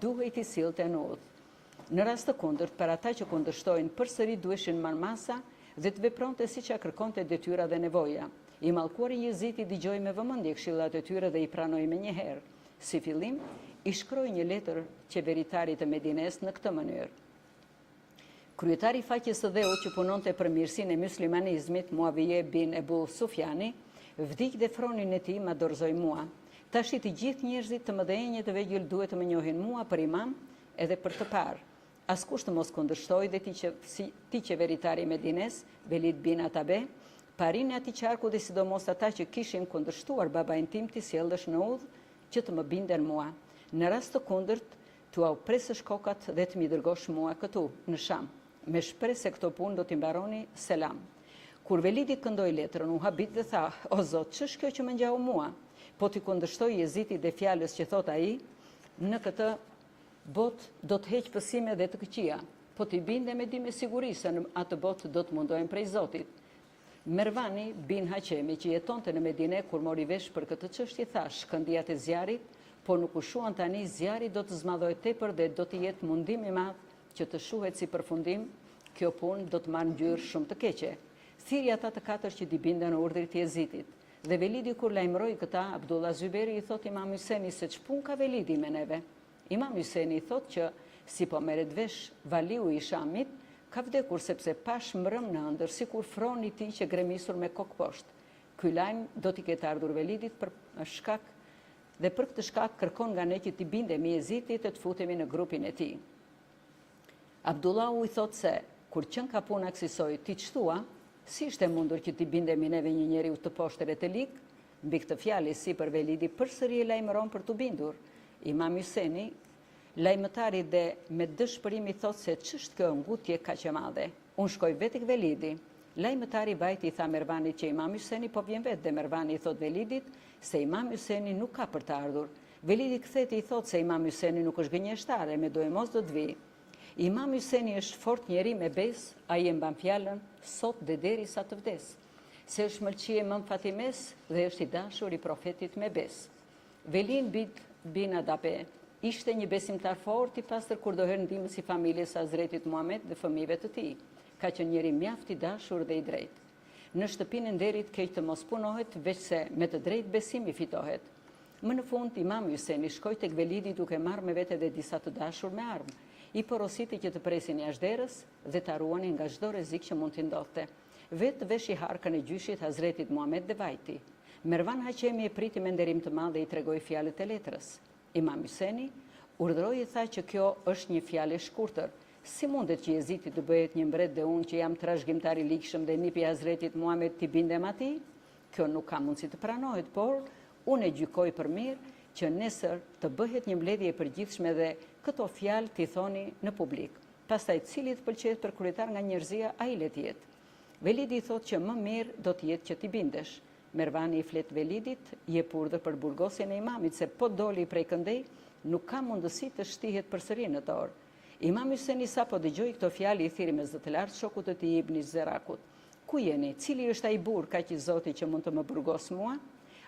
duhej t'i sillte në udhë. Në rast të kundërt, për ata që kundërshtojnë, përsëri duheshin marrë masa dhe të vepronte siç ja kërkonte detyra dhe nevoja. I mallkuari Jezidi dëgjoi me vëmendje këshillat e tyre dhe i pranoi menjëherë. Si fillim, i shkroi një letër qeveritarit të Medines në këtë mënyrë. Kryetari i faqes së dheu që punonte për mirësinë e muslimanizmit, Muavije bin Ebu Sufjani, vdiq dhe fronin e tij ma dorëzoi mua. Tash të gjithë njerëzit të mëdhenj të vegjël duhet të më njohin mua për imam edhe për të parë. Askush të mos kundërshtoj dhe ti qeveritari i Medines, Velid bin Atabe, parin e ati qarku dhe sidomos ata që kishin kundërshtuar babain tim t'i sjellësh në udhë që të më binden mua. Në rast të kundërt, t'u au presësh kokat dhe të mi dërgosh mua këtu, në Sham, me shpresë se këto punë do t'i mbaroni selam. Kur Velidi këndoi letrën, u habit dhe tha, o Zot, ç'është kjo që më ngjau mua? Po t'i kundërshtoj Jezidit dhe fjalës që thot ai, në këtë botë do të heq pësime dhe të këqija, po t'i binde me di me siguri se në atë botë do të mundohen prej Zotit. Mervani bin Haqemi, që jetonte në Medine kur mori vesh për këtë çështje, tha, shkëndijat e zjarit, po nuk u shuan tani, zjarri do të zmadhojë tepër dhe do të jetë mundim i madh që të shuhet si përfundim, kjo punë do të marrë ngjyrë shumë të keqe. Thirrja ata të 4 që t'i binden urdhrit të Jezidit. Dhe Velidi kur lajmëroi këta, Abdullah Zyberi i thot Imam Hyseni se ç'punë ka Velidi me neve. Imam Hyseni i thot që si po merret vesh valiu i Shamit, ka vdekur sepse pash mbrëm në ëndër, sikur froni i tij që gremisur me kokë poshtë. Ky lajm do t'i ketë ardhur Velidit për këtë shkak kërkon nga ne që t'i bindemi Jezidit e të futemi në grupin e tij. Abdullahu i thot se kur qen ka puna kësaj ti ç'thua, si ishte mundur që t'i bindemi neve një njeriu të poshtër e të lig? Mbi këtë fjalë si për Velidi përsëri e lajmëron për t'u bindur. Imam Hyseni, lajmëtari dhe me dëshpërim i thot se ç'është kjo ngutje kaq e madhe. Unë shkoj vetë tek Velidi. Lajmëtari vajti i tha Mervanit që Imam Hyseni po vjen vetë dhe Mervani i thot Velidit se Imam Hyseni nuk ka për të ardhur. Velidi ktheti i thot se Imam Hyseni nuk është gënjeshtare, me do e mos do të vi. Imam Hyseni është fort njeri me bes, ai e mban fjalën sot dhe derisa të vdes. Se është mëlqie Imam Fatimes dhe është i dashur i profetit me bes. Velin bin Adabe ishte një besimtar fort i pastër kur doher ndihmës i familjes së Hazretit Muhammed dhe fëmijëve të tij. Ka qenë njeri mjaft i dashur dhe i drejtë. Në shtëpinë e nderit keq të mos punohet, veç se me të drejtë besimi fitohet. Më në fund, Imam Hyseni shkoi tek Velidi duke marrë me vete dhe disa të dashur me armë. I porositi që të presin jashtë derës dhe ta ruanin nga çdo rrezik që mund t'i ndodhte. Vetë veshi harkën e gjyshit Hazretit Muhammed dhe vajti. Mervan Haqemi e priti me nderim të madh dhe i tregoi fjalët e letrës. Imam Hyseni urdhëroi i tha që kjo është një fjalë e shkurtër. Si mundet që Jeziti të bëhet një mbret dhe unë që jam trashëgimtar i likshëm dhe nipi i Hazretit Muhammed t'i bindem atij? Kjo nuk ka mundësi të pranohet, por unë e gjykoj për mirë që nesër të bëhet një mbledhje e përgjithshme dhe këto fjalë t'i thoni në publik. Pastaj cili të pëlqet për kryetar nga njerëzia, ai le të jetë. Velidi i thotë që më mirë do të jetë që t'i bindesh. Mervani i flet Velidit, jep urdhër për burgosjen e imamit se po doli prej këndej, nuk ka mundësi të shtihet përsëri në dorë. Imam Hyseni sapo dëgjoi këto fjalë i thiri me zë të lartë shokut të tij Ibn Zerakut. Ku jeni? Cili është ai burr kaq i Zotit që mund të më burgos mua?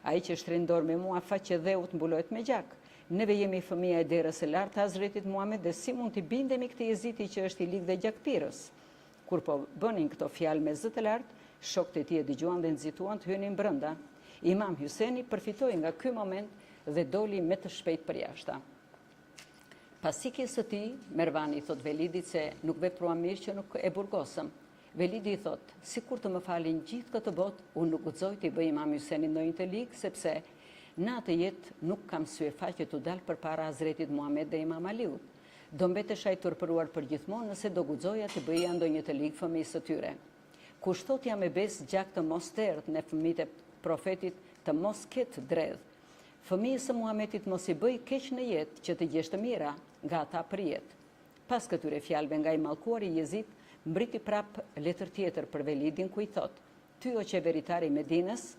Ai që shtrin dorë me mua faqe dheut mbulohet me gjak. Neve jemi fëmia e derës së lartë të Hazretit Muhammed dhe si mund t'i bindemi këtij Jeziti që është i lig dhe gjakpirës? Kur po bënin këto fjalë me zë të lartë, shokët e tij e dëgjuan dhe nxituan të hynin brenda. Imam Hyseni përfitoi nga ky moment dhe doli me të shpejt për jashtë. Pas ikjes së tij, Mervani thot Velidit se nuk veprua mirë që nuk e burgosëm. Velidi i thot, sikur të më falin gjithë këtë botë, unë nuk guxoj t'i bëj Imam Hysenit ndonjë të ligë, sepse në atë jetë nuk kam sye faqe të dalë përpara Hazretit Muhammed dhe Imam Aliut. Do mbetesh ai turpëruar për gjithmonë nëse do guxoja të bëja ndonjë të ligë fëmijës së tyre. Kush thot jam e bes gjak të mos terdh në fëmijët e profetit të mos ketë dredh. Fëmijës së Muhamedit mos i bëj keq në jetë që të gjesh të mira nga ata për jetë. Pas këtyre fjalëve nga i mallkuari Jezid, mbriti prap letër tjetër për Velidin ku i thot: Ty o qeveritari i Medinës,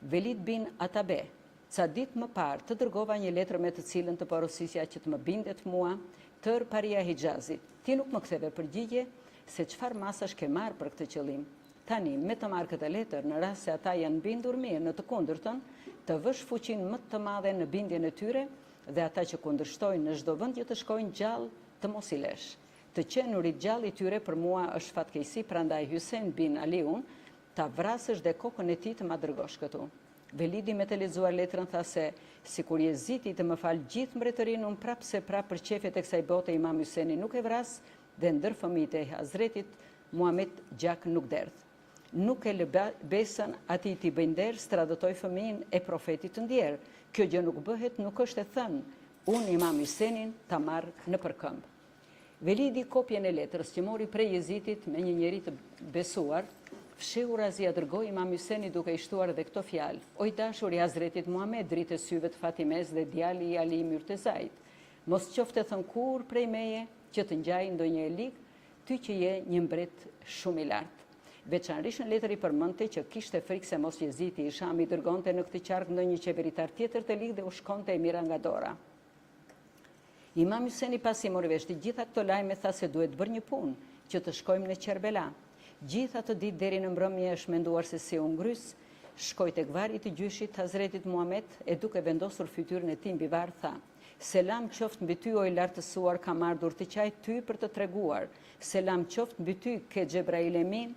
Velid bin Atabe, ca ditë më parë të dërgova një letër me të cilën të porosisja që të më bindet mua tër paria Hijazit. Ti nuk më ktheve përgjigje se çfarë masash ke marrë për këtë qëllim. Tani, me të marrë këtë letër, në rast se ata janë bindur mirë, në të kundërtën, të vësh fuqinë më të madhe në bindjen e tyre dhe ata që kundërshtojnë në çdo vend që të shkojnë gjallë të mos i lesh. Të qenurit gjallë i tyre për mua është fatkeqësi, prandaj Hysen bin Aliun ta vrasësh dhe kokën e tij të ma dërgosh këtu. Velidi me të lexuar letrën tha se sikur Jeziti të më fal gjithë mbretërinë, unë prapse për qefjet e kësaj bote Imam Hyseni nuk e vras dhe ndër fëmijët e Hazretit Muhammed gjak nuk derdh. Nuk e lë besën atij t'i bëjnë nder, stradëtoi fëmijën e profetit të ndjer. Kjo gjë nuk bëhet, nuk është e thënë. Unë Imam Hysenin ta marr në përkëmb. Velidi kopjen e letrës që mori prej Jezitit me një njeri të besuar, fsheu razia dërgoi Imam Hyseni duke i shtuar edhe këto fjalë: O i dashur i Hazretit Muhammed, dritë e syve të Fatimes dhe djali i Ali Myrtezait, mos qofte thënë kur prej meje që të ngjaj ndonjë e lig, ty që je një mbret shumë i lartë. Veçanërisht në letër i përmendte që kishte frikë se mos Jeziti i Shami dërgonte në këtë qark ndonjë qeveritar tjetër të ligë dhe u shkonte e mira nga dora. Imam Hyseni pasi mori vesh të gjitha këto lajme tha se duhet bërë një punë që të shkojmë në Kerbela. Gjithë atë ditë deri në mbrëmje është menduar se si u ngrys, shkoi tek varri i gjyshit Hazretit Muhammed e duke vendosur fytyrën e tij mbi varr tha: Selam qoftë mbi ty o i lartësuar, kam ardhur të qaj ty për të treguar. Selam qoftë mbi ty ke Xhebrail Emin,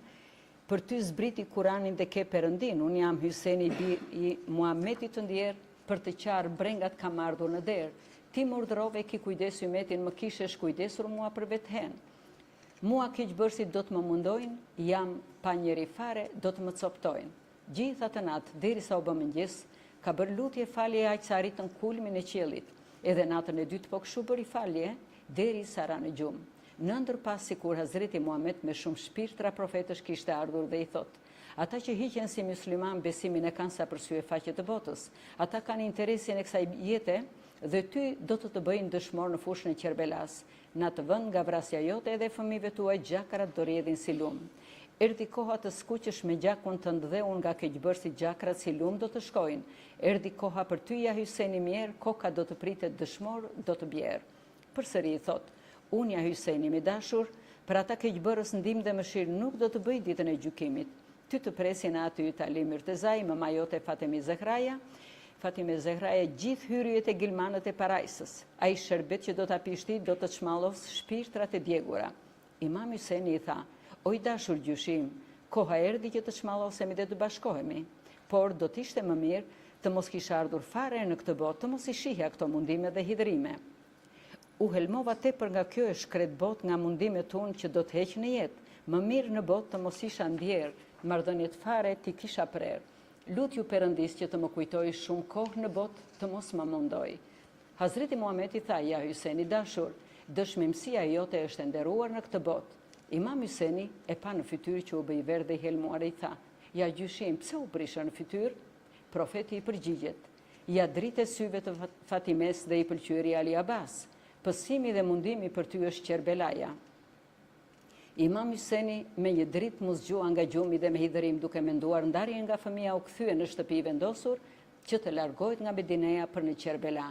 për ty zbriti Kuranin dhe ke Perëndin. Unë jam Hyseni i Muhamedit të ndjer, për të qarë brengat kam ardhur në derë. Ti më urdhërove ki kujdesu umetin, më kishesh kujdesur mua për vethen. Mua keqbërësit do të më mundojnë, jam pa njeri fare, do të më coptojnë. Gjithë atë natë, derisa u bë mëngjes, ka bërë lutje falje aq sa arritën kulmin e qiellit. Edhe natën e dytë po kështu bëri falje, derisa ra në gjumë. Në ndërpas sikur Hazreti Muhammed me shumë shpirtra profetësh kishte ardhur dhe i thot: Ata që hiqen si musliman besimin e kanë sa për sy e faqe të botës. Ata kanë interesin e kësaj jete dhe ty do të bëjnë dëshmor në fushën e Kerbelas. Në atë vend nga vrasja jote edhe fëmijëve tuaj gjakrat do rrjedhin si lum. Erdhi koha të skuqesh me gjakun tënd dhe unë nga keqbërësit gjakrat si lum do të shkojnë. Erdhi koha për ty ja Hyseni mjerë, koka do të pritet dëshmor, do të bjerë. Përsëri i thot: Unë ja Hyseni mi dashur, për ata keqbërës ndihmë dhe mëshirë nuk do të bëj ditën e gjykimit. Ty të presin aty Ali Mirtezaj, mama jote Fatime Zehraja, gjithë hyrjet e gilmanët e parajsës. Ai shërbet që do të apishti do të çmallos shpirtrat e djegura. Imam Hyseni i tha, oj dashur gjyshim, koha erdhi që të çmallosemi dhe të bashkohemi, por do t'ishte më mirë të mos kisha ardhur fare në këtë botë, të mos i shihja këto mundime dhe hidhrime. U helmova tepër nga kjo e shkret botë nga mundimet unë që do të heq në jetë. Më mirë në botë të mos isha ndjerë, marrëdhëniet fare ti kisha prerë. Lutju Perëndis që të më kujtoj shumë kohë në botë të mos më mundoj. Hazreti Muhameti tha, ja Hyseni dashur, dëshmimësia jote është nderuar në këtë botë. Imam Hyseni e pa në fytyrë që u bëj verdh dhe i helmuar i tha, ja gjyshim, pse u prishën në fytyrë? Profeti i përgjigjet, ja dritë syve të Fatimes dhe i pëlqyeri Ali Abbas, pësimi dhe mundimi për ty është Kerbelaja. Imam Hyseni me një dritë mu zgjua nga gjumi dhe me hidhërim duke menduar ndarje nga fëmia u kthye në shtëpi i vendosur që të largohet nga Medineja për në Kerbela,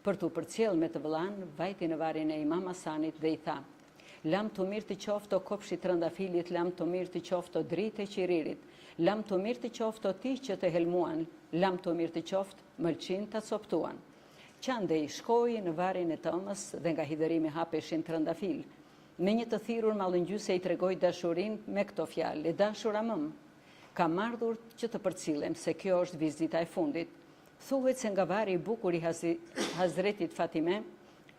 për t'u përcjell me të vëllan, vajti në varrin e Imam Hasanit dhe i tha, lam të mirë të qoftë o kopshi trëndafilit, lam të mirë të qoftë o dritë e qiririt, lam të mirë të qoftë o ti që të helmuan, lam të mirë të qoftë mëlçin të coptuan. Qandej shkoi në varrin e tëmës dhe nga hidhërimi hapeshin trëndafil. Me një të thirrur mallëngjyse i tregoi dashurin me këto fjalë, dashura mëm, kam ardhur që të përcillem se kjo është vizita e fundit. Thuhet se nga vari i bukur i Hazretit Fatime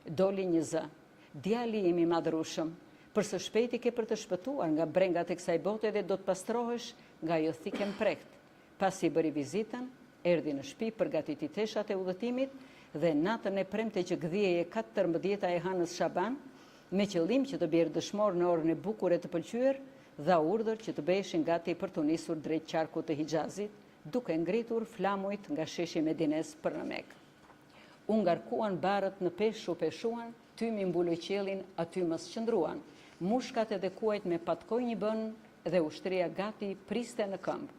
doli një zë. Djali im i madhrushëm, për së shpejti ke për të shpëtuar nga brengat e kësaj bote dhe do të pastrohesh nga jo thikem prekt. Pasi i bëri vizitën, erdhi në shtëpi, përgatiti teshat e udhëtimit dhe natën e premte që gdhieje 14 e hënës Shaban, me qëllim që të bjerë dëshmor në orën e bukur e të pëlqyer, dha urdhër që të beheshin gati për të nisur drejt qarkut të Hijazit, duke ngritur flamujt nga sheshi Medines për në Mekë. U ngarkuan barët në peshë u peshuan, tymi mbuloj qiellin, aty mos qëndruan. Mushkat edhe kuajt me patkoj një bën dhe ushtria gati priste në këmbë.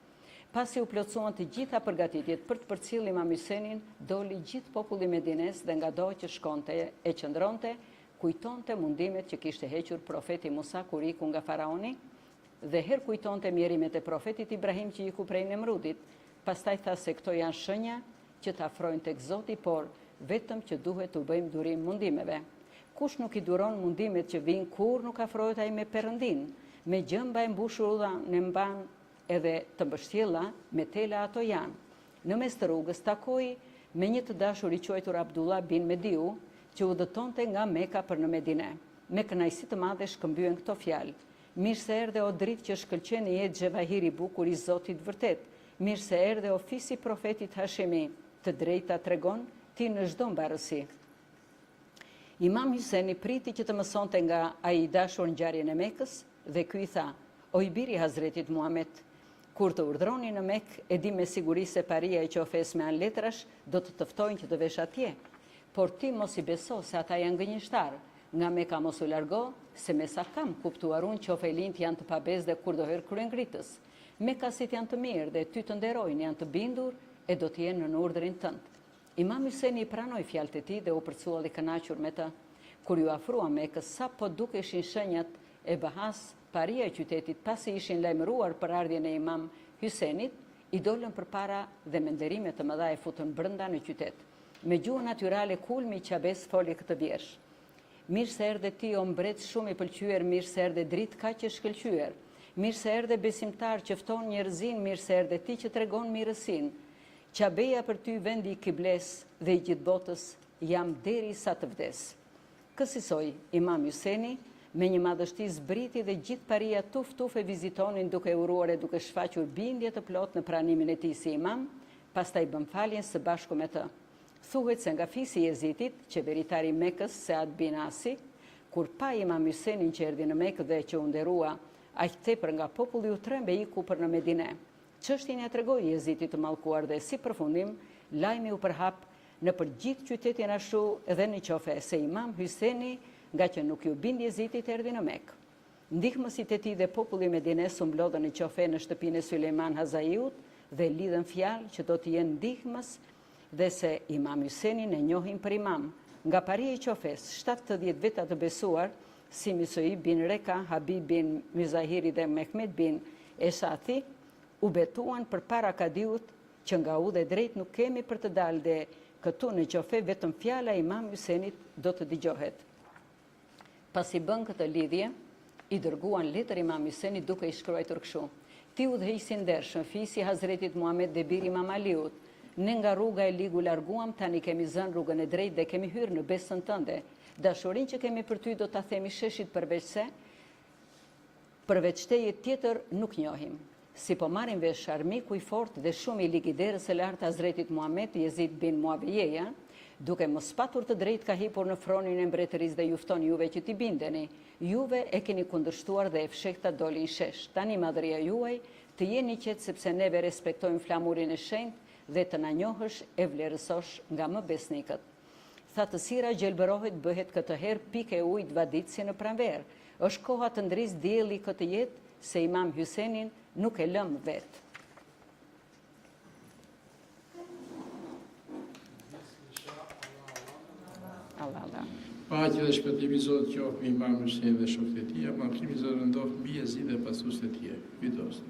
Pasi u plotësuan të gjitha përgatitjet për të përcjellë Imam Hysenin, doli gjithë populli Medines dhe nga do që shkonte e qëndronte, kujtonte mundimet që kishte hequr profeti Musa kur iku nga faraoni dhe her kujtonte mjerimet e profetit Ibrahim që iku prej Nemrudit. Pastaj tha se këto janë shenja që të afrojnë tek Zoti, por vetëm që duhet të bëjmë durim mundimeve. Kush nuk i duron mundimet që vinë, kur nuk afrohet ai me Perëndin, me gjëmba e mbushur në mban edhe të mbështjella me tela ato janë. Në mes të rrugës takoi me një të dashur i quajtur Abdullah bin Mediu, që udhëtonte nga Meka për në Medine. Me kënaqësi të madhe shkëmbyen këto fjalë. Mirë se erdhe o dritë që shkëlqen në jetë xhevahiri bukur i Zotit vërtet. Mirë se erdhe o fisi profetit Hashemi, të drejta tregon ti në çdo mbarësi. Imam Hyseni priti që të mësonte nga ai i dashur ngjarjen e Mekës dhe ky i tha: "O i biri Hazretit Muhammed, kur të urdhroni në Mekë, e di me siguri se paria e qofes me anë letrash do të tëftojnë që të vesh atje. Por ti mos i beso se ata janë gënjeshtar, nga Meka mos u largo, se me sa kam kuptuar unë qofelint janë të pabez dhe kur do herë kryengritës. Mekasit janë të mirë dhe ty të nderojnë, janë të bindur e do të jenë në urdhrin tënd." Imam Hyseni pranoi fjalët e tij dhe u përcuall i kënaqur me të. Kur ju afrua Mekës, sapo dukeshin shenjat e bahas, paria e qytetit, pasi ishin lajmëruar për ardhjen e Imam Hysenit, i dolën përpara dhe me nderime të mëdha e futën brenda në qytet. Me gjuhë natyrale kulmi i Qabes foli këtë vjersh: "Mirë se erdhe ti o mbret shumë i pëlqyer, mirë se erdhe dritë kaq e shkëlqyer. Mirë se erdhe besimtar që fton njerëzin, mirë se erdhe ti që tregon mirësinë. Qabeja për ty vendi i kibles dhe i gjithë botës, jam deri sa të vdes." Kësisoj, Imam Hyseni me një madhështi zbriti dhe gjithë paria tuf e vizitonin duke uruar e duke shfaqur bindje të plot në pranimin e tij si imam, pastaj bën faljen së bashku me të. Thuhet se nga fisi i Jezitit, qeveritari Mekës Saad bin Asi, kur pa Imam Hysenin që erdhi në Mekë dhe që u nderua aq tepër nga populli, u trembe iku për në Medine. Çështjen ja tregoi Jezitit të mallkuar dhe si përfundim, lajmi u përhap në për gjithë qytetin ashtu edhe në qofe se Imam Hyseni, nga që nuk ju bindi Jezitit, erdhi në Mekë. Ndihmësit e tij dhe populli i Medines u mblodhën në qofe në shtëpinë e Sulejman Hazaiut dhe lidhen fjalë që do të jenë ndihmës dhe se Imam Hysenin e njohin për imam. Nga paria i qofes, 70 veta të besuar si Misoi bin Reka, Habib bin Mizahiri dhe Mehmet bin Eshathi, u betuan për para Kadiut që nga u dhe drejt nuk kemi për të dalë dhe këtu në qofe vetëm fjala Imam Husenit do të dëgjohet. Pas i bën këtë lidhje, i dërguan letër Imam Husenit duke i shkruar kështu: Ti udhëheqësi ndershëm, fisi Hazretit Muhammed dhe biri Imam Aliut, ne nga rruga e ligu larguam, tani kemi zënë rrugën e drejtë dhe kemi hyrë në besën tënde. Dashurin që kemi për ty do ta themi sheshit përveç teje tjetër nuk njohim. Si po marrin vesh armiku i fortë dhe shumë i ligiderës së lartë Hazretit Muhammed, Jezid bin Muavijeja, duke mos patur të drejtë ka hipur në fronin e mbretërisë dhe jufton juve që t'i bindeni. Juve e keni kundërshtuar dhe e fshehta doli i shesh. Tani madhëria juaj të jeni qetë sepse neve respektojmë flamurin e shenjtë dhe të na njohësh e vlerësosh nga më besnikët. Thatësira gjelbërohet bëhet këtë herë pikë e ujit vaditësi në pranverë. Është koha të ndris dielli këtë jetë se Imam Husenin nuk e lëm vetë. Allah. Paqja dhe shpëtimi i Zotit qoftë me Imam Husenin dhe shokët e tij, mallkimi i Zotit ndodh mbi Jezid dhe pasuesit e tij. Kujdes.